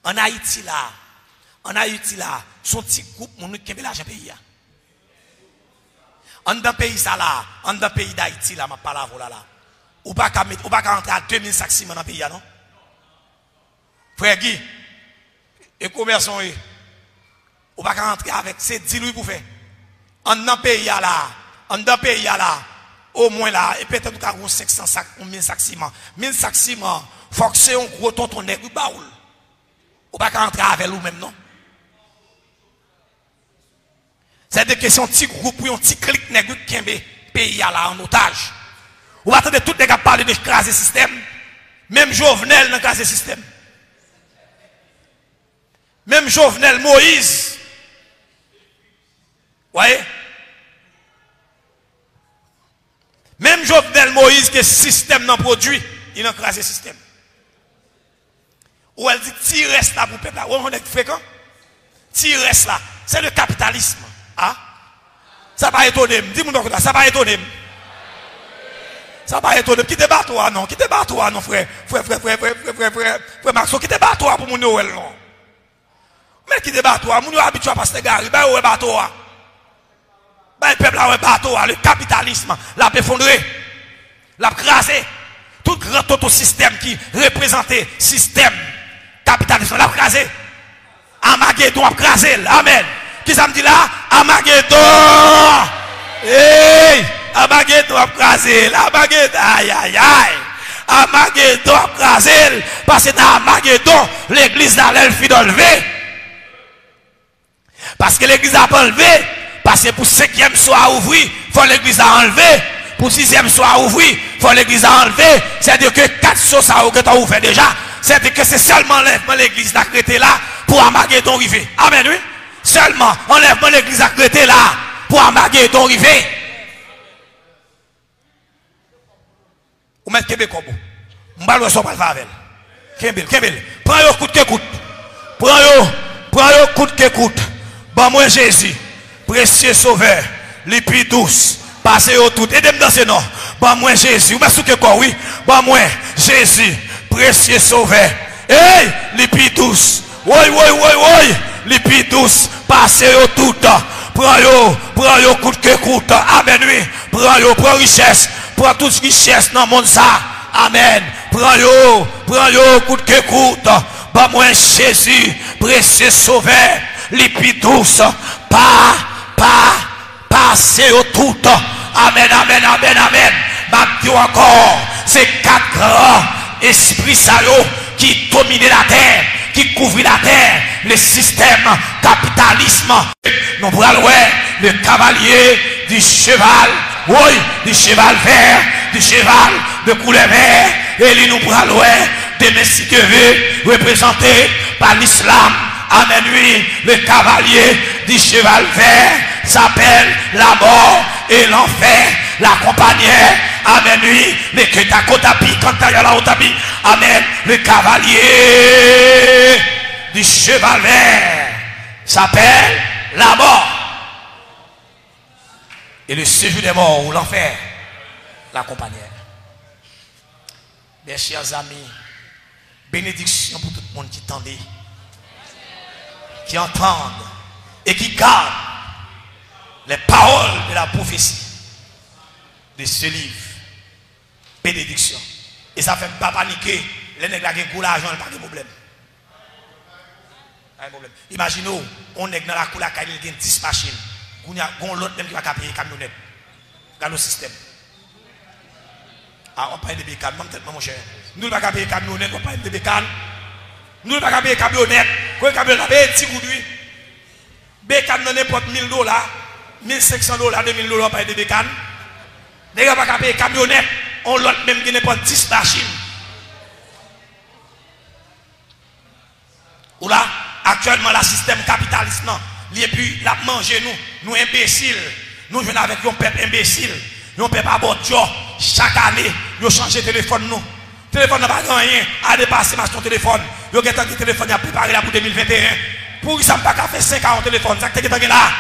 En Haïti là, son petit groupe, on qui a l'argent pays. En dans pays ça là, en dans pays d'Haïti là, ma parole là. Ou pas rentrer à 2000 sacs ciment dans le pays, non? Frère Guy, et commerçants, on va rentrer avec ces 10 louis pour faire. En dans pays là, au moins là, et peut-être nous avons 500 sacs ou 1000 sacs ciment. 1000 sacs ciment, il faut que c'est un gros tonton nègre baoul. On va rentrer avec nous-même, non? C'est des questions petit groupe, un petit clic nègre qui est pays là en otage. On va attendre tout les gars parler de craser le système. Même Jovenel dans craser le système. Même Jovenel Moïse. Voyez? Même Jovenel Moïse que le système n'a produit, il a crasé le système. Ou elle dit, tu restes là pour le peuple. On est fréquent. Tu restes là. C'est le capitalisme. Ah? Ça va étonner. Dis-moi donc, ça va étonner. Ça va étonner. Qui te bat toi, non? Qui te bat toi, non, frère? Frère Maxo, qui te bat toi pour mon Noël, non? Mais qui te bat toi? Mon habitué à passer gare. Ben, où est bateau? Ben, le peuple a un bateau. Le capitalisme l'a effondré. L'a crasé. Tout grand autosystème qui représentait système capitalisme l'a crasé. Armageddon a crasé. Amen. Qui ça me dit là? Armageddon! Hey! Armageddon a crasé. Armageddon. Aïe, aïe, aïe. Armageddon a crasé. Parce que dans Armageddon, l'église d'Alel fit lever. Parce que l'église a pas enlevé. Parce que pour 5e soir ouvrir, il faut l'église a enlevé. Pour 6e soir ouvrir, il faut l'église a enlevé. C'est-à-dire que 4 sauces que tu as ouvert déjà. C'est-à-dire que c'est seulement l'enlèvement l'église a créé là pour amaguer ton rivet. Amen, oui. Seulement enlèvement l'église a créé là pour amaguer ton rivet. Ou mettre Québécois. M'balo so pas avec. Kembel. Prends yo coup de écoute. Prends yo coup de écoute. Bon moi Jésus, précieux sauveur, les plus douce, passez au tout. Aidez-moi dans ce nom. Bon moi Jésus, ou sous que quoi oui. Bon moi Jésus, précieux sauveur. Hey, les plus douce. Oui, les plus douce, passez au tout. Prends yo coup de écoute. Amen oui. Prends richesse, prends toute richesse dans le monde ça. Amen. Prends yo coup de écoute. Bah moi Jésus, précieux sauveur, les plus douces, passez au tout. Amen. Ma Dieu encore, c'est 4 grands esprits salauds qui dominent la terre, qui couvrent la terre, le système capitalisme. Nous prenons le cavalier du cheval, oui, du cheval vert, du cheval de couleur vert, et nous prenons des messieurs représentés par l'islam. Amen, oui, le cavalier du cheval vert s'appelle la mort et l'enfer, la compagnie. Amen, oui, le Ketakotapi, quand tu as la Otapi. Amen, le cavalier du cheval vert s'appelle la mort. Et le séjour des morts ou l'enfer, la compagnie. Mes chers amis, bénédiction pour tout le monde qui tendait, qui entendent et qui gardent les paroles de la prophétie de ce livre. Bénédiction. Et ça fait pas paniquer. Les nègres qui ont l'argent, pas de problème. Imaginez, on est dans la cour, il y a 10 machines. Il y a l'autre même qui va payer camionnette. Dans le système. Ah, on parle de bécane, mon cher. Nous ne pouvons pas payer camionnette, on parle de bécane. Nous ne pouvons pas payer camionnette. Quand on paye un petit coup de bécane dans n'importe $1000, $1500, $2000, on parle de bécane. Nous ne pouvons pas payer camionnette, on l'autre même qui n'importe 10 machines. Ou là, actuellement, le système capitaliste, non. Et puis, la manger nous imbéciles. Nous jouons avec un peuple imbécile. Nous ne pouvons pas avoir chaque année, nous changeons de téléphone. Nous. Le téléphone n'a pas rien à dépasser ton téléphone. Nous avons un téléphone à préparer là pour 2021. Pour ça, pas faire 5 ans au téléphone. Ça qui est là.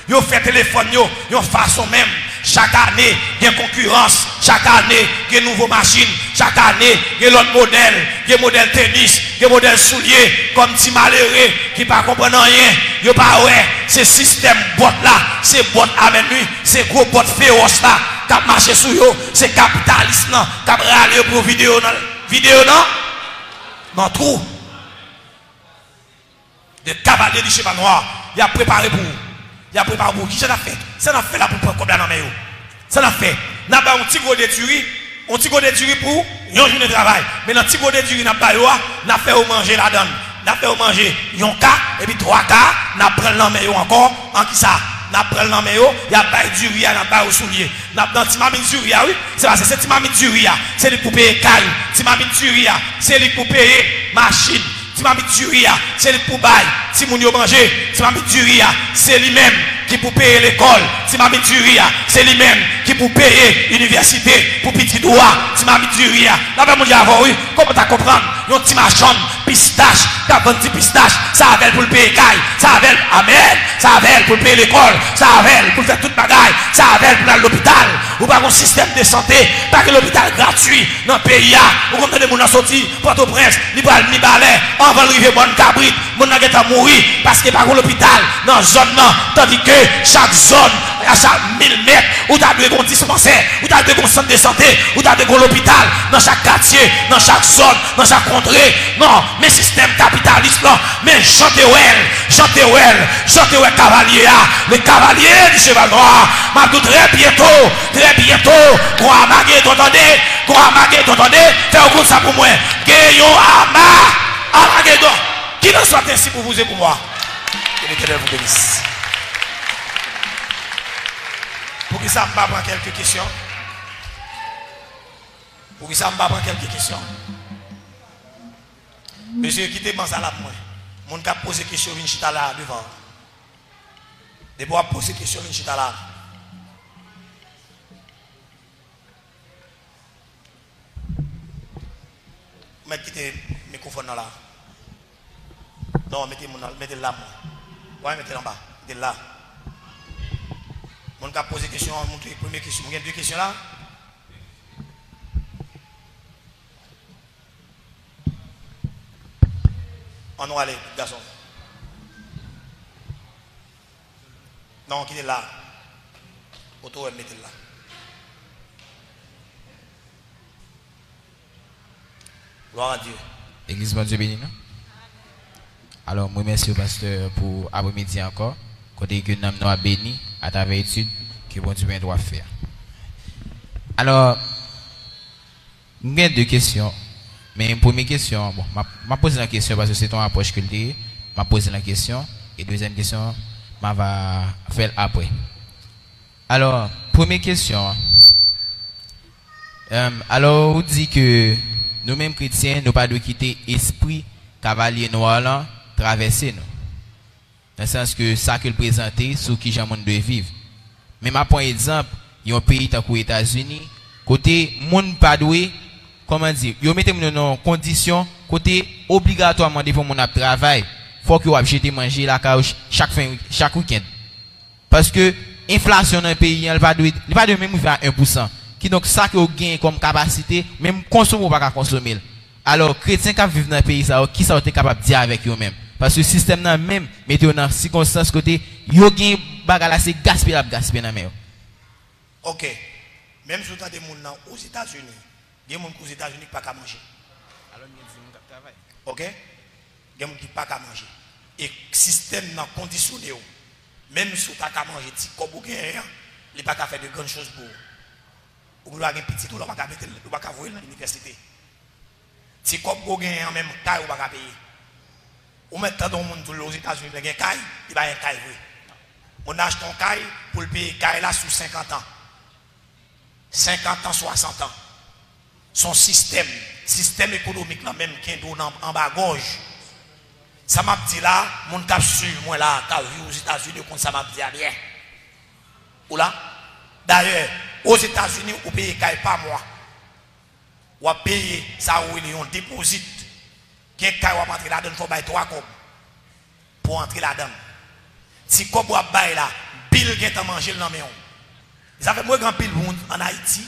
Nous fait téléphone, nous façon même. Chaque année, il y a une concurrence. Chaque année, il y a une nouvelle machine. Chaque année, il y a l'autre modèle. Il y a modèle tennis, il y a modèle soulier. Comme si malheureux qui ne comprennent rien. Il n'y a pas ouais. Ce système bot là, c'est bot avec lui. C'est gros bot féroce là. Qui a marché sur eux. C'est capitaliste là. Qui a râlé pour vidéo non? Non, tout. Des cavaliers du cheval noir. Il a préparé pour vous. Il a préparé pour qui ça n'a fait? Ça n'a fait là pour prendre combien d'années? Ça n'a fait. N'a pas un petit gros détruit. Un petit gros détruit pour une journée de travail. Mais dans un petit gros détruit, n'a pas n'a fait au manger la donne. N'a fait au manger un cas et puis 3 cas. N'a pris l'emmène encore. En qui ça? N'a pris l'emmène. Il y a pas du riz, n'a pas au soulier. N'a dans timamine du riz, oui. C'est parce que c'est timamine du riz. C'est lui pour payer caille. Timamine du riz, c'est lui pour payer machine. Timamine du riz, c'est lui pour bailler. Si moun yo manger, Timamine du riz, c'est lui-même qui pour payer l'école. Timamine du riz, c'est lui-même qui pour payer l'université pour petit droit. Timamine du riz, là ben mon dieu avant oui, comment t'as comprendre? Yon ti machin pistache, t'as vendu pistache, ça avait pour le payer caille, ça avait amen, ça avait pour payer l'école, ça avait pour faire toute bagaille, ça avait pour aller à l'hôpital. Ou pas un système de santé, pas que l'hôpital gratuit dans le pays, ou comme des gens sortis, Port-au-Prince, ni balai, on va arriver bonne cabrit, mon n'a pas mourir parce que pas l'hôpital dans la zone là, tandis que chaque zone, à chaque 1000 mètres, où tu as des dispensaires, où tu as des centres de santé, où tu as des l'hôpital, dans chaque quartier, dans chaque zone, dans chaque contrée. Non, mais système capitaliste là, mais chantez cavalier, le cavalier du cheval noir, m'a dit très bientôt, qu'on amagué, t'entendez, fais au coup ça pour moi, gagnons amagué, qui ne soit ainsi pour vous et pour moi. Que l'Éternel vous bénisse. Pour que ça me prend quelques questions. Pour que ça me prend quelques questions. Monsieur, quittez dans ça là moi. Mon cap poser question vinn chita là devant. De pour poser question vinn chita là. Mettez le microphone là. Non, mettez là. Ouais, mettez en bas. Mettez là. Mon cap poser question, montre première question. Il y a deux questions là. On va aller, garçon. Non, quittez là. Auto, mettez là. Gloire à Dieu. Église, bon Dieu béni. Alors, moi, merci au pasteur pour après-midi encore. Côté que nous avons béni à travers l'étude que bon Dieu doit faire. Alors, j'ai deux questions. Mais une première question, bon, je pose la question parce que c'est ton approche que je m'a posé la question. Et deuxième question, je vais faire après. Alors, première question. Alors, on dit que nous-mêmes chrétiens, nous ne pas de quitter l'esprit cavalier noir là, traverser nous. Dans le sens que ça que le présenter, sur qui j'ai monde de vivre. Mais ma point exemple, il y a un pays comme les États-Unis, côté monde pas doué, comment dire, ils mettent dans condition côté obligatoirement pour mon travail, faut que vous jeter manger la couche chaque week-end. Parce que inflation dans le pays, elle va de même à 1%. Qui donc ça que vous gagnez comme capacité, même consommer ou pas consommer. Alors chrétiens qui vivent dans le pays ça, qui ça est capable de dire avec eux-mêmes. Parce que le système là même mettez dans circonstance côté, yo gagne bagala c'est gaspiller dans mer. OK. Même si vous avez des gens aux États-Unis, il y a des gens aux États-Unis qui ne peuvent pas manger. Alors, il y a des gens qui travaillent. OK? Il y a des gens qui ne peuvent pas manger. Et le système n'a conditionné. Même si vous n'avez pas manger, si vous n'avez pas faire de grandes choses pour vous. Vous avez un petit tout, vous n'avez pas voir dans l'université. Si vous avez un même taille, vous n'avez pas payer. Vous mettez dans le monde aux États-Unis, vous avez un caille, il va y avoir un caille. On achète un caille pour le payer caille là sur 50 ans. 50 ans, 60 ans. Son système économique là même qui est en bas gauche. Ça m'a dit là, mon cap sur moi là, qui a vu aux États-Unis, comme ça m'a dit bien. Ou là, d'ailleurs, aux États-Unis, vous payez pas moi. Vous payez ça où ils ont déposite. Quelqu'un va entrer là-dedans, il faut payer 3 cobs pour entrer là-dedans. Si cob va payer là, Bill qui est manger dans le maison. Ils avaient moins grand pile monde en Haïti,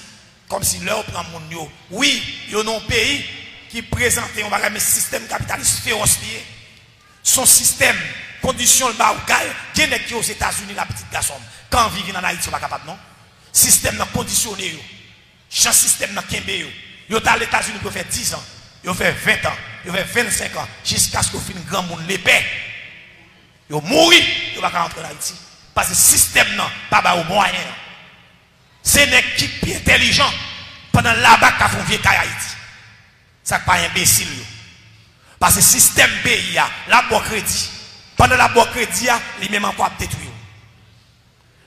comme si leur prend mon yo. Oui, il y a un pays qui présente un système capitaliste féroce lié. Son système, condition le bas ou gagne, il y a qui aux États-Unis la petite garçon. Quand vivent en Haïti, on pas capable non. Système n'a conditionné yo. Chaque système n'a qu'un yo. Yo dans les États-Unis pour faire 10 ans, yo fait 20 ans, yo fait 25 ans jusqu'à ce qu'on finisse grand monde l'épée. Yo mourir, yo pas rentrer en Haïti parce que le système n'a pas au moyen. C'est une équipe qui est intelligente pendant là-bas qui font vieux Haïti. Ça pas imbécile. Parce que le système pays, la boîte crédit. Pendant la boîte crédit, il même encore détruit.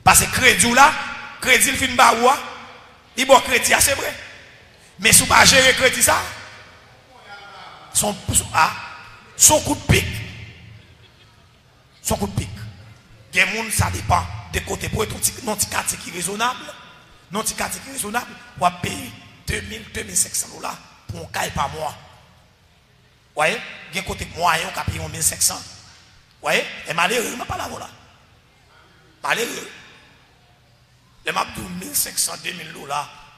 Parce que crédit là, crédit le fin baoua, il boîte crédit, c'est vrai. Mais si vous ne pas gérer crédit ça, son coup de pique. Son coup de pique. Il y a des gens, ça dépend de côté pour être un petit quartier qui est raisonnable. Non, si c'est raisonnable, on va payer 2000, 2500 $ pour un caille par mois. Vous voyez, il y a un côté moyen, on va payer 1500. Vous voyez, et malheureux, on n'a pas la voilà. Malheureux. Les maps de 1500, 2000 $, vous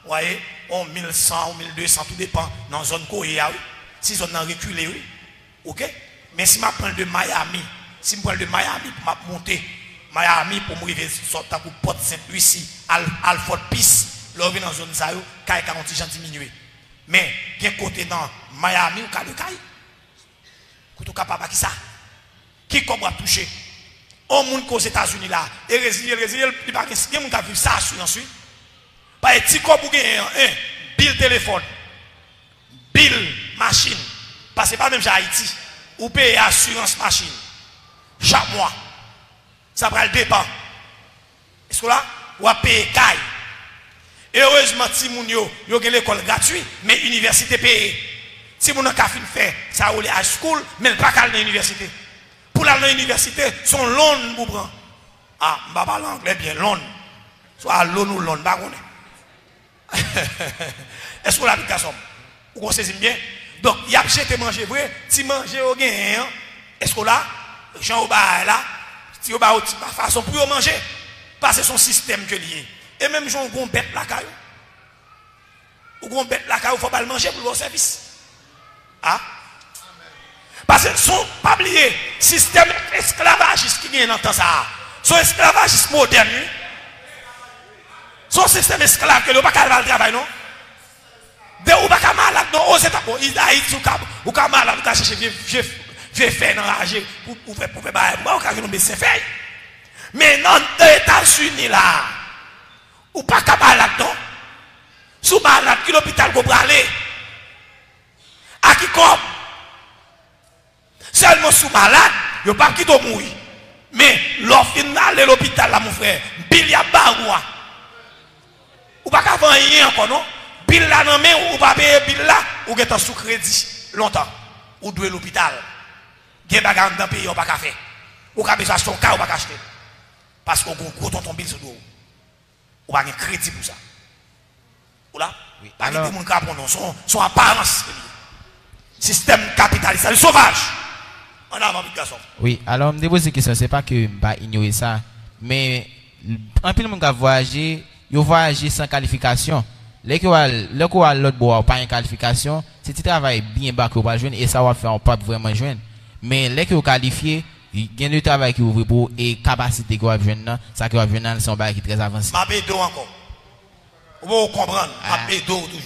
voyez, on 1100, 1200, tout dépend dans la zone Korea. Si on a reculé, oui. Ok? Mais si je prends de Miami, si je prends de Miami pour monter, Miami pour me sortir pour Port Saint-Lucie, Alford Peace, là dans la zone ça, Kaye 40 gens diminué. Mais il y a côté dans Miami ou Kaye de Kaye. Quand capable qui ça? Qui comme va toucher? Au monde qu'aux États-Unis là, et résilient, il pas quelqu'un qui a vu ça ensuite. Pas petit comme vous gagnez bill téléphone, bill machine, parce que pas même chez Haïti, ou paye assurance machine chaque mois. Ça va le dépend. Est-ce que là, ou à payer caille. Heureusement, si moun yo a l'école gratuite, mais l'université payée. Si moun a ka fin fait, ça ou les high school, mais pas qu'à l'université. Pour aller à l'université, son loan pour prendre. Ah, je ne parle pas l'anglais bien, loan. Soit loan ou loan, pas qu'on est. Est-ce que l'application, vous connaissez bien? Donc, il y a jeté manger vrai, si manger au gain, est-ce que là, Jean Oba là, si Oba a façon pour manger, parce que son système que lié. Et même Jean Gon bête la caillou. Ou Gon bête la caillou, il ne faut pas le manger pour le service. Ah? Parce que son pas oublier, système esclavagiste qui vient dans temps ça. Son esclavagiste moderne. Son système esclave que le pas le travail non. De ou pas malade non aux états bon Haïti ou ka malade ou ka chercher vieux faire dans âge pour faire bailler ou ka nous médecin fait. Mais dans les États-Unis là ou pas ka malade non. Sous malade qui l'hôpital go aller. À qui comme seulement sous malade, yo pas qui to mourir. Mais l'offre finale de l'hôpital là mon frère, bill ya baroua. Ou pas qu'avant rien encore non. Bill là non mais ou pas payer bill là ou get sous crédit longtemps. Ou doit l'hôpital. Gen bagarre dans pays ou pas qu'à faire. Ou ka besoin acheter un cas ou pas acheter. Parce qu'on gros ton bill sur dos. Ou pas gen crédit pour ça. Ou là? Oui. Pas que mon cas prendre son apparence. Système capitaliste, c'est sauvage. En avant, garçon. Oui, alors, je me pose une question, c'est pas que je vais ignorer ça, mais un peu de monde qui a voyagé, il voyagé sans qualification. Là, qu'on a l'autre bois, pas une qualification, c'est un travail bien bas que vous joindre et ça va faire pas vraiment joindre. Mais là, que vous qualifiez, il y a du travail qui ouvre pour et capacité que vous joindre, ça que vous joindre, c'est un travail qui est très avancé. Ma bédo encore. Vous comprendre, ma bédo toujours.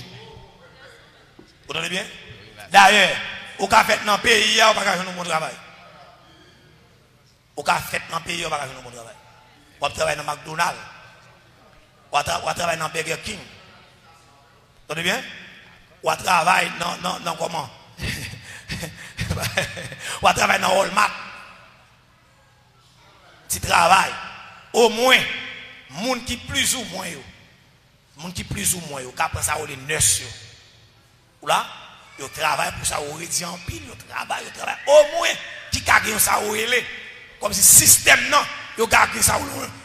Vous entendez bien? D'ailleurs, au cas fait dans le pays, on ne peut pas faire un bon travail. Au cas fait dans le pays, on ne peut pas faire un bon travail. On travaille dans McDonald's. On travaille dans Burger King. Vous entendez bien? On travaille dans comment? On travaille dans Walmart. Tu travailles. Au moins, moun qui plus ou moins, moun qui plus ou moins, qui ça ou les nurses. Ou là? Yo travaille pour ça, on réduit en pile, yo travaille. Au moins, qui gagne ça, on est comme si le système, non, yo gagne ça,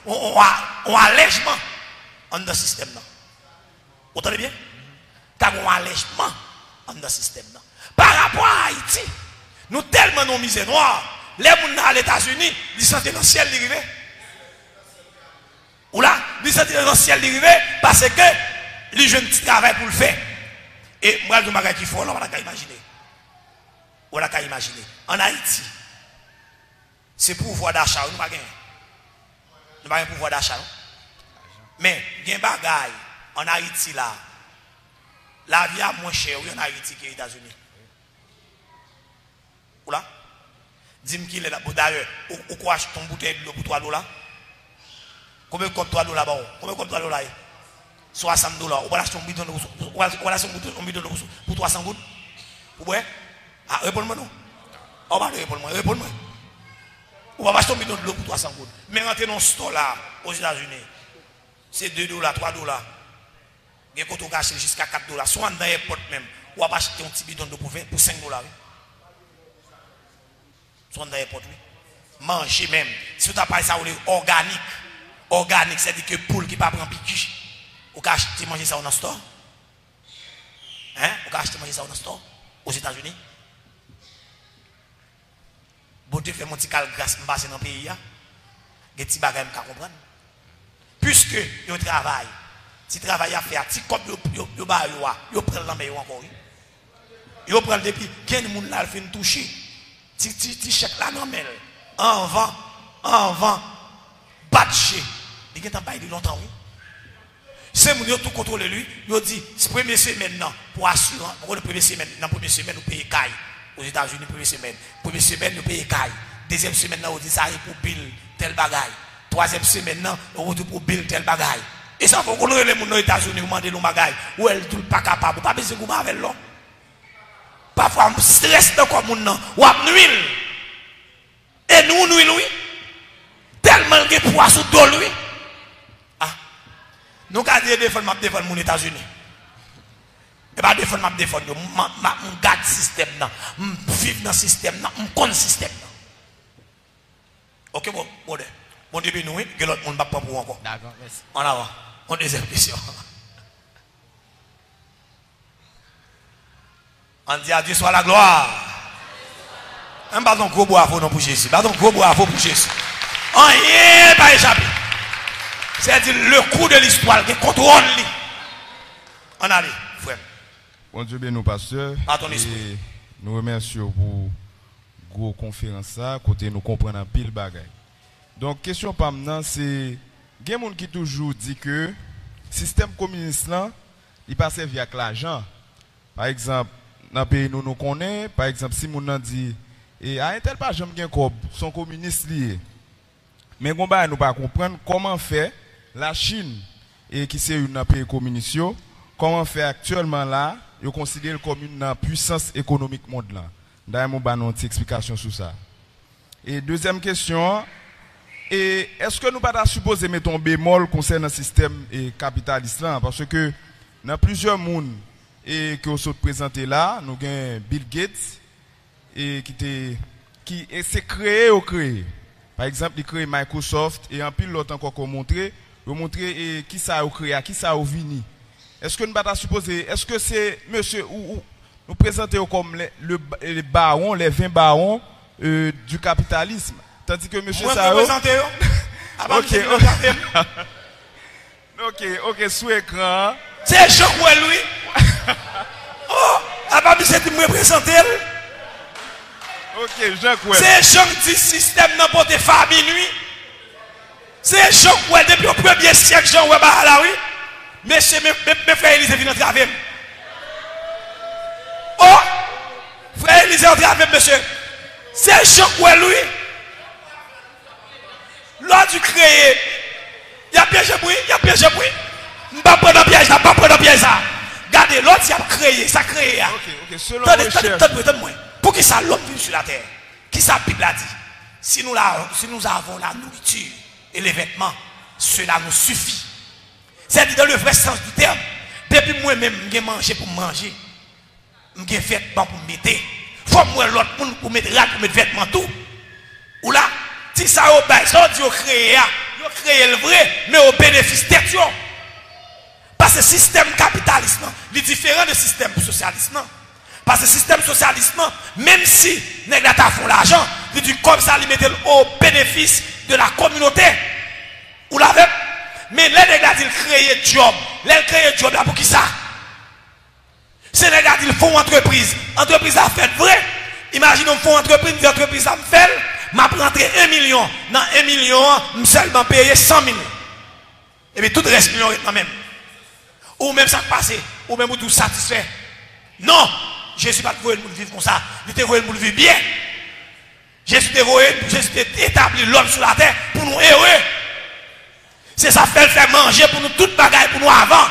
on allègement dans le système, non. Vous entendez bien? T'as un allègement dans le système, non. Par rapport à Haïti, nous tellement nos misères noires, les gens aux États-Unis, ils sont dans le ciel d'arriver. Ou là, ils sont dans le ciel d'arriver parce que les jeunes travaillent pour le faire. Et moi, je me dis qu'il faut, on va imaginer. On va imaginer. En Haïti, c'est pouvoir d'achat, nous ne pouvons pas pouvoir d'achat. Mais, il y a des bagailles en Haïti là. La vie est moins chère en Haïti qu'aux États-Unis. Ou là? Dis-moi qu'il est là. D'ailleurs, ou quoi acheter ton bouteille de l'eau pour $3? Combien coûte $3 là-bas? Combien coûte $3 là? $60. On va acheter un bidon de pour 300 gouttes. Vous voyez? Ah, réponds-moi non. On va répondre-moi. On va acheter un bidon de l'eau pour 300 gouttes. Mais rentrer dans ce store là, aux États-Unis, c'est $2, $3. Il y a quand on cache jusqu'à $4. Soit dans l'airport même, on va acheter un petit bidon d'eau pour $5. Soit dans l'airport, oui. Manger même. Si tu as pas ça, organique, c'est-à-dire que poule qui ne prend pas piqûre. Vous pouvez acheter manger ça dans le store? Hein? Vous pouvez acheter manger ça dans le store? Aux États-Unis? Vous devez faire mon petit grâce dans le pays. Il y a des petits bagages à comprendre. Puisque vous travaillez, si vous travaillez à faire, si vous prenez la meilleure encore. Vous prenez depuis, quel monde là fait toucher? Si chèque là, non, mais en vent, batché. Il y a un longtemps, oui. C'est mon tout contrôler lui, il dit première semaine non pour assurer pour la première semaine nous payer caille aux États-Unis première semaine nous payer caille deuxième semaine on dit ça pour bill tel bagaille troisième semaine non on dit pour bill tel bagaille et ça faut qu'on les gens aux États-Unis demander nos bagaille ou elle tout pas capable pas besoin de avec l'homme parfois on stress dans comme monde non ou nuit et nous oui Tellement de poids sous dos lui. Ah. Nous avons dit défendre mon États-Unis. Et pas défendre ma défendre. Je garde le système. Je vis dans le système. Je connais le système. Ok, bon, bon début, nous, que l'autre monde ne va pas pour encore. D'accord, merci. En avant. On deuxième question. On dit à Dieu soit la gloire. Un bâton gros bois pour Jésus. Bâton gros bois pour Jésus. On n'y est pas échappé. C'est-à-dire le coup de l'histoire qui contrôle. On allait, frère. Bon Dieu béni, pasteur. À ton esprit. Nous remercions pour gros conférence ça, côté nous comprendre un pile bagaille. Donc question pas maintenant c'est il y a des gens qui toujours dit que système communiste là, il passe via l'argent. Par exemple, dans le pays nous connaissons, par exemple si mon dit et à un tel pas j'aime bien comme son communiste lié. Mais on va nous pas comprendre comment fait la Chine et qui c'est une pays communiste, comment fait actuellement là, ils considèrent comme une puissance économique monde là. D'ailleurs, on va une petite explication sur ça. Et deuxième question, est-ce que nous pas supposer mettre un bémol concernant le système capitaliste là, parce que dans plusieurs mondes et que vous présenté là, nous avons Bill Gates et qui s'est créé ou créé. Par exemple, il crée Microsoft et en pile l'autre encore qu'on montrer qui ça a créé, qui ça a vini. Est-ce que nous pas supposer, est-ce que c'est monsieur ou nous présenter comme les barons, les 20 barons du capitalisme, tandis que monsieur ça OK, sous écran. C'est Jean lui. Oh, avant de me présenter. OK, Jean Kouel. C'est Jean qui dit système dans porte famille lui. C'est Jean Kouel depuis le premier siècle Jean Kouel là oui. Monsieur mes frères Élysée viennent entrer avec. Oh, frère Élysée entrer avec monsieur. C'est Jean Kouel lui. Lors du créé, il y a piège bruit, il y a piège bruit. Je ne vais pas prendre piège, je ne vais pas prendre piège ça. Regardez, l'autre il a créé, ça créé. OK, selon recherche. Pour qui ça l'homme vit sur la terre? Qui ça Bible a dit? Si nous avons la nourriture et les vêtements, cela nous suffit. C'est-à-dire dans le vrai sens du terme. Depuis moi-même, je manger pour manger. Je fais vêtements pour me mettre. Faut moi l'autre pour mettre rad, pour mettre vêtements tout. Ou là, si ça au bail, ça dit au créé le vrai, mais au bénéfice tête. Parce que le système capitaliste est différent du système socialiste. Parce que le système socialiste, même si les gens font l'argent, il dit comme ça, ils mettent au bénéfice de la communauté. Ou l'avez. Mais les gens ils créent job. Les créent job là pour qui ça? C'est les gens ils font entreprise. Entreprise a fait vrai. Imaginons font entreprise, une entreprise a fait. M'a rentré 1 million. Dans 1 million, je seulement payé 100 000. Et puis tout le reste million quand même. Ou même ça passe. Ou même tout satisfait. Non. Jésus pas voué nous vivre comme ça. Il était voué nous vivre bien. Jésus était établi l'homme sur la terre pour nous heureux. C'est ça faire manger pour nous toute bagaille pour nous avant.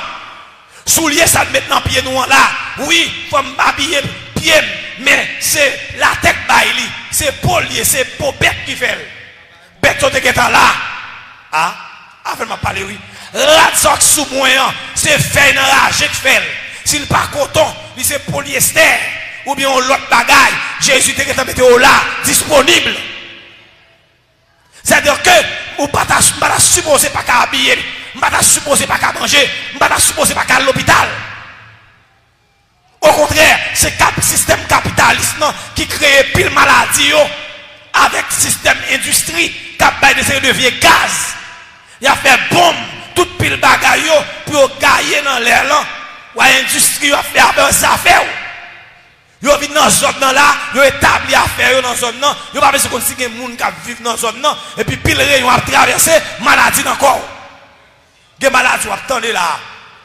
Soulier ça de mettre dans pied nous là. Oui, il faut m'habiller pied, mais c'est la tête baili, c'est polier, c'est pour bête qui fait. Bête qui est là. Ah, avant de parler oui. La soque sous moyen, c'est fait dans la qui fait. S'il pas coton, c'est polyester ou bien l'autre bagaille. Jésus te mettre là disponible. C'est-à-dire que ou pas supposé pas qu'à habiller, pas supposé pas qu'à manger, pas supposé pas qu'à à l'hôpital. Au contraire, c'est le système capitaliste qui crée pile maladie avec le système industrie qui a des de vieux gaz. Il a fait bombe, toute pile bagaille pour gagner dans l'air là. Ou l'industrie a fait ça affaire. Yo vient dans zone là, yo établi affaire dans zone là, yo pas besoin de des monde qui vivent dans zone là et puis pile rayon a traversé maladie encore. Des maladies ou attendez là,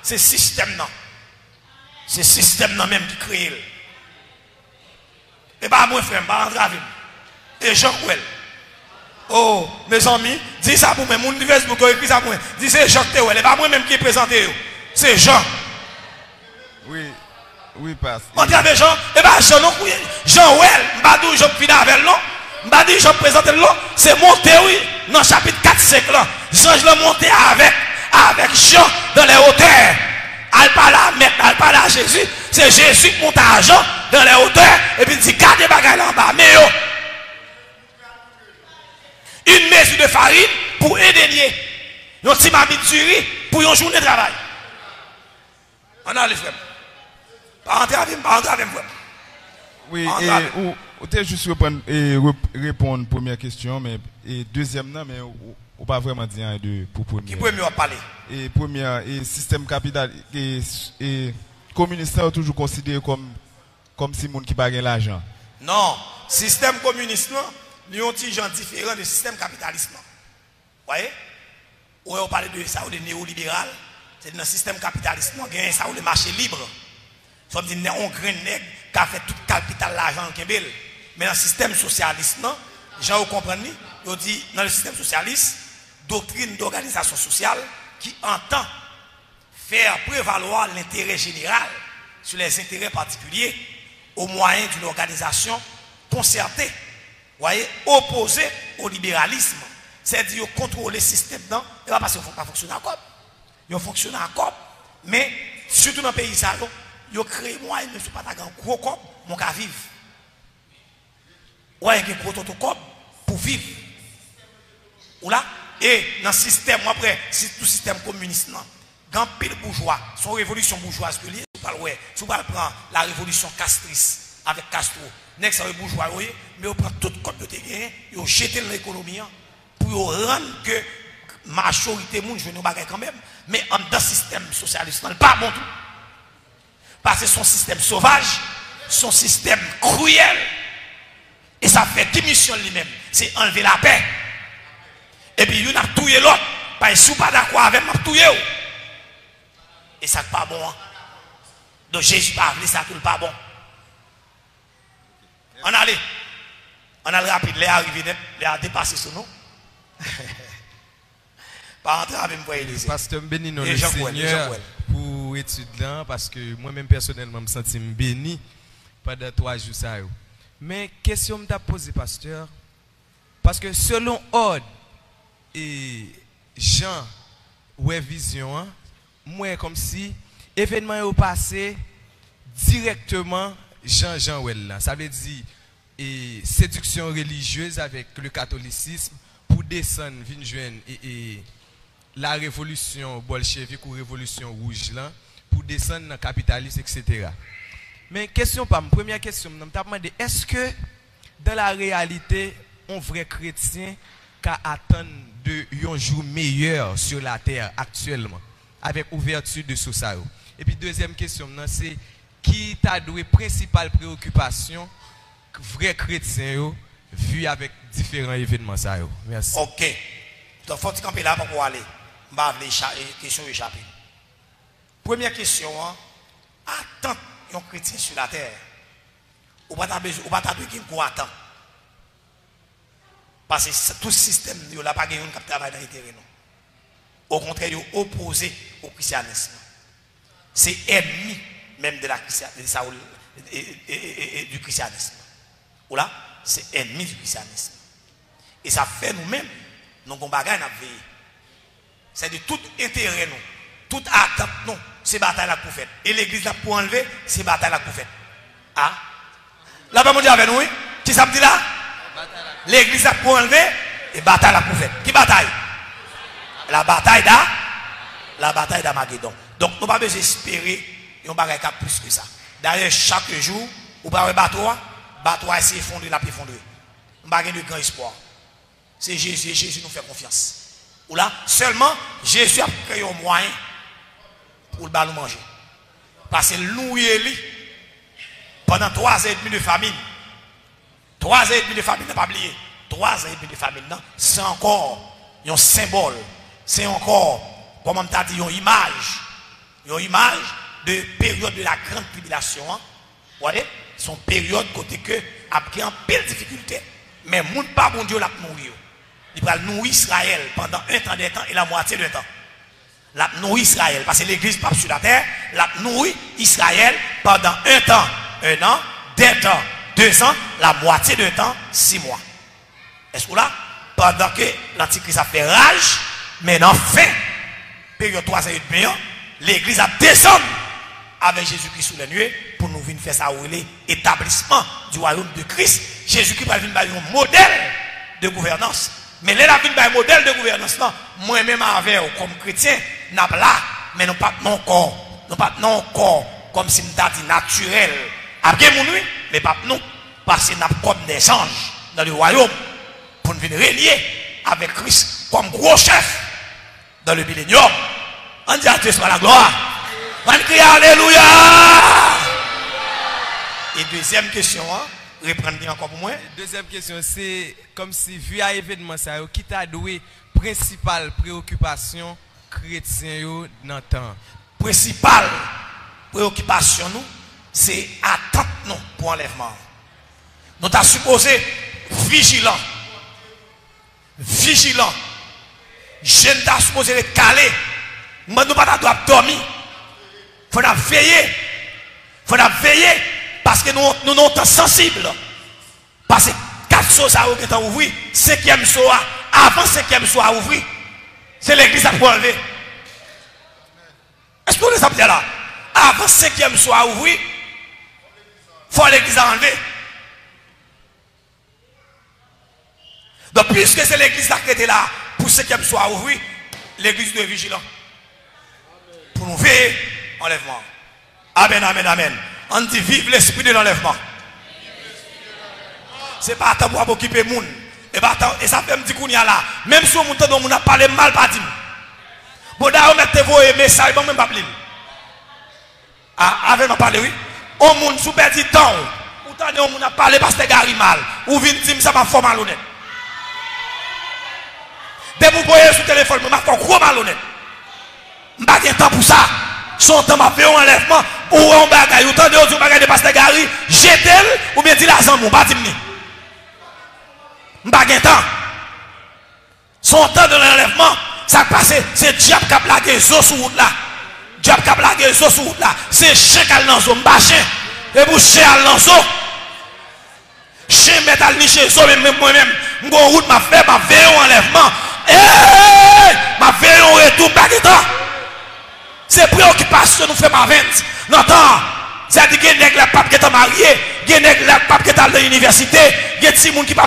c'est système là. C'est système là même qui crée. Et pas moi frère, pas rentrer avec. Et Jean Kouel. Oh, mes amis, dis ça pour moi, mon Facebook écrit ça pour moi. Dis c'est Jean Kouel, et pas moi même qui est présenté. C'est Jean. Oui, passe. On dit avec Jean, et bien Jean, Jean Well, je ne vais pas dire Jean Fina avec l'eau, je ne vais pas dire Jean présente l'eau, c'est monté, oui. dans le chapitre 4-5 là, Jean le monté avec Jean dans les hauteurs. Elle parle à Jésus, c'est Jésus qui monte à Jean dans les hauteurs et puis il dit gardez bagaille là en bas. Mais une mesure de farine pour un denier. Un petit mamie de riz pour une journée de travail. On a les frères. Pas entrer avec moi. Oui, ou t'es juste répondre à la première question, mais deuxième, non, mais on pas vraiment dire pour première. Qui peut mieux parler? Et première, et système capital, et communiste est toujours considéré comme si moun qui pas l'argent. Non, système communiste, il y a un petit genre différent du système capitaliste. Vous voyez? Où on parle de ça, de néolibéral, c'est dans le système capitaliste, il y a ça, le marché libre. Ça veut dire qu'on a un grand nègre qui a fait tout le capital l'argent qui est. Mais dans le système socialiste, les gens comprennent, ils disent dans le système socialiste, doctrine d'organisation sociale qui entend faire prévaloir l'intérêt général sur les intérêts particuliers au moyen d'une organisation concertée, voyez, opposée au libéralisme. C'est-à-dire contrôler le système dedans, et pas parce qu'ils ne font pas fonctionner en COP. Ils fonctionnent en COP, mais surtout dans le pays, ils ont créé moi, même si pas un gros COP, mon cas vivre. Ouais, il y a un gros COP pour vivre. Ou là, et dans le système, après, c'est tout système communiste, quand pile bourgeois, son révolution bourgeoise que lié, si vous prendre la révolution castrice avec Castro, next c'est bourgeois, mais on prend toute code de terrain, on jette l'économie pour rendre que la majorité des gens jouent nos bagages quand même, mais en dans le système socialiste, ce n'est pas bon tout. Parce que son système sauvage, son système cruel, et ça fait 10 missions lui-même, c'est enlever la paix. Et puis il a tué l'autre, parce que si vous n'êtes pas d'accord avec moi, tué. Et ça n'est pas bon. Donc Jésus n'a pas ça tout pas bon. On a le rapide, les arrivés, les a dépassé sur nous. Pas entrer avec moi. Pasteur béni non le Seigneur pour étude là parce que moi-même personnellement me sens béni pendant 3 jours ça. Mais question me t'a posé pasteur parce que selon ordre et Jean ouais vision moi comme si événement est passé directement Jean well là ça veut dire et séduction religieuse avec le catholicisme pour descendre venir joindre et la révolution bolchevique ou révolution rouge là pour descendre dans le capitalisme etc. Mais question pas première question me t'a demandé est-ce que dans la réalité un vrai chrétien qu'à attendre de un jour meilleur sur la terre actuellement avec ouverture de ça. Et puis deuxième question c'est qui t'a doué principale préoccupation vrai chrétien vu avec différents événements ça. Merci. OK. Donc faut camper là pour aller. On va les questions échappées. Première question attends un chrétien sur la terre. Ou pas besoin ou pas besoin qu'on attend. Parce que tout système il n'a pas gagné un travail dans l'intérêt non. Au contraire, il est opposé au christianisme. C'est ennemi même de la du christianisme. Ou là, c'est ennemi du christianisme. Et ça fait nous-mêmes, nous avons bagaille à veiller. C'est de tout intérêt, nous, toute attente, nous, c'est bataille la pour faire. Et l'église là pour enlever, c'est bataille la pour faire. Ah? Là-bas, mon Dieu avec nous, oui? Qui ça me dit là? L'église là pour enlever, et bataille la pour faire. Qui bataille? La bataille d'Armageddon. Donc, nous n'avons pas besoin d'espérer un bagage plus que ça. D'ailleurs, chaque jour, vous parlez de bateau essaie d'effondrer, la effondrer. Nous n'avons pas de grand espoir. C'est Jésus, et Jésus nous fait confiance. Ou là, seulement, Jésus a créé un moyen pour le nous manger. Parce que nous et lui, pendant 3 ans et demi de famine, 3 ans et demi de famine, n'a pas oublié. 3 ans et demi de famine, c'est encore un symbole. C'est encore, comme on t'a dit, une image de période de la grande tribulation. Vous voyez, son période côté que après en pile difficulté. Mais moun pas bon Dieu l'a nourri. Il va nourrir Israël pendant un temps de temps et la moitié de temps. La nourrir Israël parce que l'église pas sur la terre, la nourrir Israël pendant un temps, 1 an, 2 ans, 2 ans, la moitié de temps, 6 mois. Est-ce que là, pendant que l'Antichrist a fait rage, mais enfin, période 3 et demi, l'église a descendu avec Jésus-Christ sous les nuées pour nous venir faire ça où l'établissement du royaume de Christ. Jésus-Christ va venir un modèle de gouvernance. Mais là, il va un modèle de gouvernance. Moi-même, avec comme chrétien, nous pas là, mais nous pas non corps. Nous pas non corps, comme si nous dit naturel. Après, mais pas nous. Parce que nous avons comme des anges dans le royaume pour nous venir relier avec Christ comme gros chef dans le millénium. On dit à Dieu soit la gloire. On crie alléluia. Et deuxième question, reprendre bien encore pour moi. Deuxième question, c'est comme si vu à l'événement ça, qui t'a doué principale préoccupation chrétien dans le temps. Principale préoccupation nous, c'est attendre nous pour enlèvement. Nous t'as supposé vigilant. Vigilant. Je ne t'ai supposé être calé. Nous ne pas dormir. Il faut veiller. Il faut veiller. Parce que nous sommes sensibles. Parce que 4 choses à ouvrir, 5e soir, avant 5e soir à ouvrir, c'est l'église à enlever. Est-ce que vous savez là? Avant 5e soir à ouvrir, il faut l'église à enlever. Donc, puisque c'est l'église qui était là pour 5e soir à ouvrir, l'église doit être vigilante. Pour nous veiller enlèvement. Amen, amen, amen. On dit vive l'esprit de l'enlèvement. C'est pas tant pour occuper les gens. Et ça fait me dire qu'on y a là. Même si on a parlé mal, pas dit. Bon, d'ailleurs, mettez vos messages, même pas plus. Ah, avec ma parlé, oui. On moun sous perdu temps. Ou t'en on a parlé parce que Gary mal. Ou vient dire ça m'a fait malhonnête. Dès que vous voyez sur le téléphone, je m'a fait gros malhonnête. Je n'ai pas de temps pour ça. Son temps m'a fait un enlèvement ou un bagage. Ou t'en de bagage de pasteur Gary, jetez-le ou bien dit l'argent, mon pas dire. Je n'ai pas de temps. Son temps de l'enlèvement, ça passe, c'est diable qui a plagué les os sur route là. Diable qui a plagué les os sur route là. C'est chien qui a l'enzo, m'bâché. Et vous chien à l'enzo. Chien métal ni chez eux, même moi-même, mon route m'a fait, m'a veillé un enlèvement. Ma veille au retour baguettant. C'est préoccupation nous fait ma vente. Non, c'est-à-dire que les papes qui sont mariés, les papes qui sont à l'université, les petits gens qui sont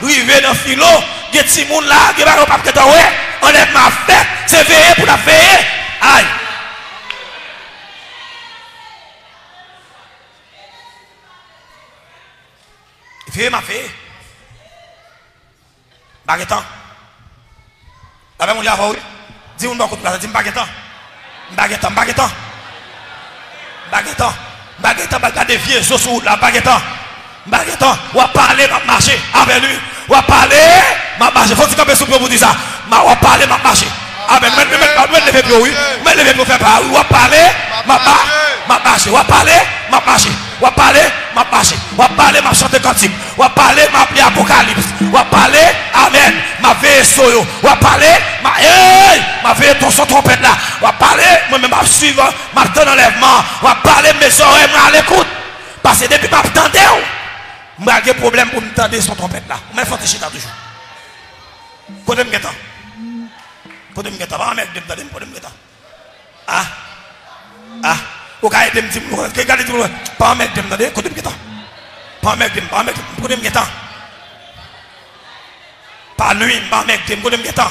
arrivés dans le philo, les petits gens là, les papes qui sont ouais, enlève ma fête, c'est veiller pour la veiller. Aïe. Veillez ma veille. Baguettant. Avec mon diable, oui. Dis-moi beaucoup de place, dis-moi baguettant. Baguettant, baguettant. Baguettant. Baguettant, baguettant, des vieux os sur la baguettant. Baguettant, on va parler, ma marcher avec lui. On va parler, ma marcher. Faut que tu capes sous pour dire ça. On va parler, ma marcher. Amen. Je lever pour oui. Je lever pour faire pas. On va parler, ma marcher. On va parler, ma marcher. On va parler, ma marcher. On va parler, ma chanter cantique. On va parler, ma prière apocalypse. On va parler, amen. Ma veille soyo. On va parler, ma veille ton son trompette là. On va parler, moi-même, ma suivre, ma temps d'enlèvement. On va parler, mes oreilles, à l'écoute. Parce que depuis ma tendais, moi, j'ai des problèmes pour me tendre son trompette là. Mais il faut te chier toujours. Côté me guettant. Côté me guettant. Pas mettre de me côté me guettant. Ah. Au cas de me dire, regardez tout le monde. Pas mettre de me côté me guettant. Pas mettre de me côté me guettant. Pas nuit, pas mettre de me côté me guettant.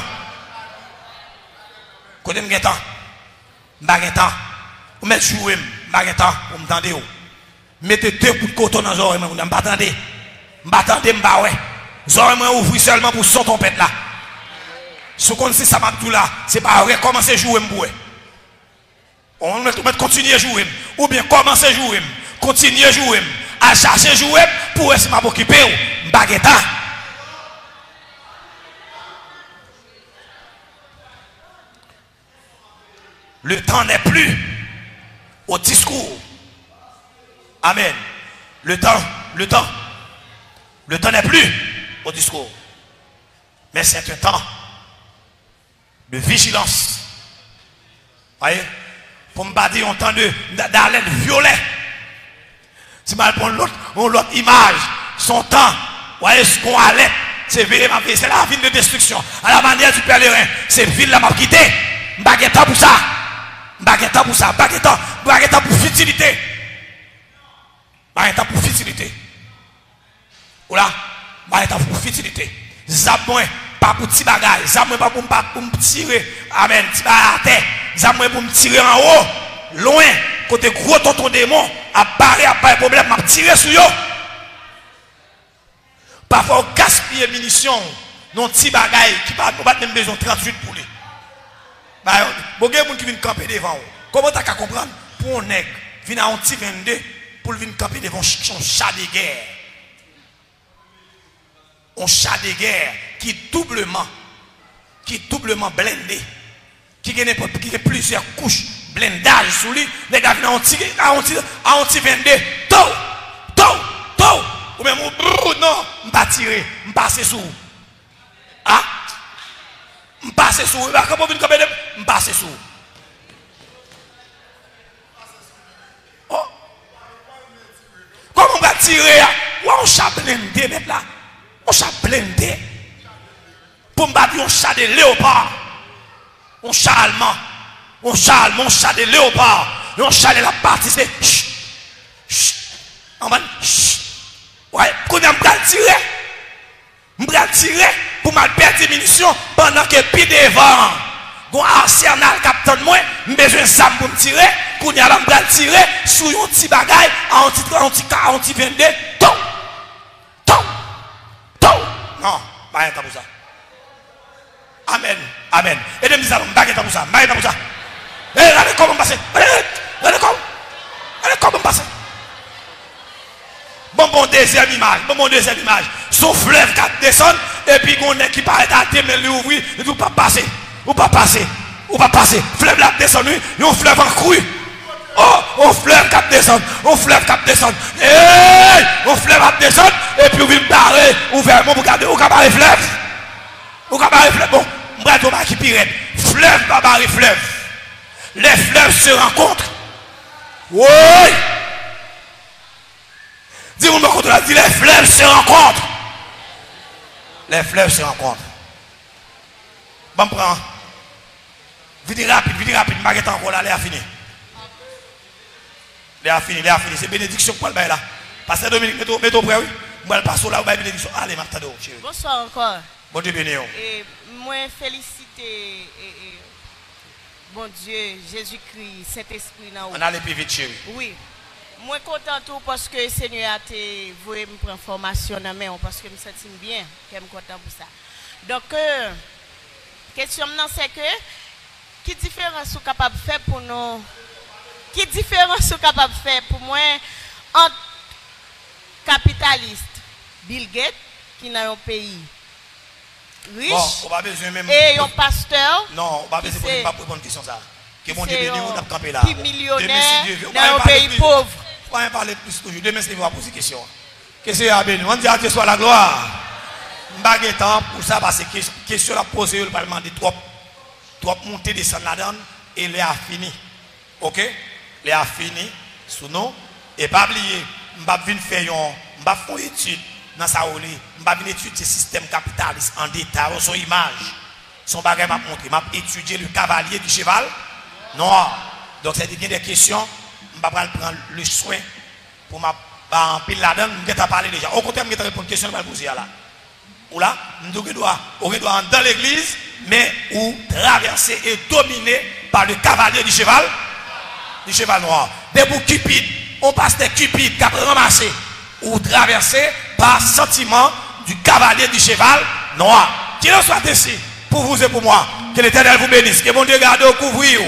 Côté me guettant. Baguettant. Ou mettre jouer, baguettant, pour me tendre. Mettez 2 coups de coton dans les oreilles, je ne m'attendez. Je m'attendez, ouais. Les oreilles ouvrent seulement pour son trompette là. Ce qu'on sait, ça m'a tout là, c'est pas vrai, commencer à jouer. On va continuer à jouer. Ou bien commencer à jouer. Continuer à jouer. À chercher à jouer pour essayer de m'occuper. Baguettant. Le temps n'est plus au discours. Amen. Le temps n'est plus au discours. Mais c'est un temps de vigilance. Voyez? Pour me dire un temps d'haleine violet. Si je prends l'autre image, son temps, voyez ce qu'on allait C'est ville m'a c'est la ville de destruction. À la manière du pèlerin, c'est ville là m'a quitté. M'baguetta pour ça. M'baguetta pour ça. M'baguetta pour futilité. M'baguetta pour futilité. Oula, m'baguetta pour futilité. Zabouin pas pour petit bagage, zabouin pas pour me tirer. Amen, petit bagage à terre. Zabouin pour me tirer en haut, loin, côté gros tonton démon, à pas problème, m'a tirer sur yo. Parfois, on gaspille munitions, non petit bagaille qui pas même besoin 38 pour lui. Bah, bon, il y a des gens qui viennent camper devant. Comment tu as qu'à comprendre? Pour un nègre, vient à un petit 22 pour venir camper devant son chat de guerre. Un chat de guerre qui est doublement blindé, qui a plusieurs couches blindage sous lui. Les gars viennent à un petit 22. Ou même, non, je ne pas tirer, je passe sous. Ah? Je passe sous. Comment vous venez je passe sous. Oh? Comment on va tirer? On chat blindé, mettre là. On chat blindé. Pour me battre un chat de léopard. Un chat allemand. Un chat de léopard. Un chat de la partie, c'est. En bas, ouais, quand on va tirer pour mal perdre des munitions pendant que puis devant, un arsenal captain moi, j'ai besoin de ça pour me tirer, quand on va tirer sur un petit bagaille, un petit 22, non, pas pour ça. Amen. Et de me dire, pas pour ça, pas pour ça. Regardez comment passer. Regardez comment passer. Bon, deuxième image. Son fleuve qui descend, et puis on est qui paraît à terre, mais lui ouvrir, il ne peut pas passer. Ou pas passer. Fleuve là descend, il y a un fleuve en cru. Oh, fleuve qui descend. Un fleuve qui descend, et puis il barrer, ouvert, bon, regardez, où barrer fleuve. Bon, je vais tomber qui pirate. Fleuve, barrer fleuve. Les fleuves se rencontrent. Oui. Dis-moi contre la dit les fleuves se rencontrent. Bon, prends. Vite rapide. Maguette encore là, elle a fini. C'est bénédiction pour le bail là. Pasteur Dominique, mets-toi prêt, oui. Moi, le pasteur là, où bénédiction. Allez, m'attendons, chérie. Bonsoir encore. Bon Dieu béni. Et moi, féliciter bon Dieu, Jésus-Christ, Saint-Esprit. On allait plus vite, chérie. Oui. Moi, content tout parce que le Seigneur a voulu me prendre formation dans main parce que je me sens bien, que je suis content pour ça. Donc, question maintenant, c'est que, quelle différence sont capable de faire pour nous? Quelle différence sont capable de faire pour moi entre capitaliste, Bill Gates, qui est un pays riche, et un pasteur, non, on va pas répondre à question ça. Que mon Dieu béni, on a campé là. Qui millionnaire dans un pays pauvre. On va parler plus toujours. Demain, c'est vous poser question. Qu'est-ce que c'est béni? On dit à Dieu soit la gloire. Je n'ai pas temps pour ça parce que question la poser, le parlement de trop monter, descendre là-dedans et les a fini. Ok? Les a fini sous nous. Et pas oublier, je ne vais pas faire une étude dans sa rôle. Je ne vais pas étudier le système capitaliste en détail, son image. Son bagage m'a montré. Je vais étudier le cavalier du cheval noir. Donc, c'est des questions. Je ne vais pas prendre le soin pour en pile là-dedans. Je vais parler déjà. Au contraire, je vais répondre à une question que je vais poser là. Ou là, on doit dans l'église, mais ou traverser et dominer par le cavalier du cheval noir. Des bouts cupides, on passe des cupides qui a ramassé ou traversé par sentiment du cavalier du cheval noir. Qu'il en soit ainsi pour vous et pour moi. Que l'Éternel vous bénisse. Que mon Dieu garde au couvrir.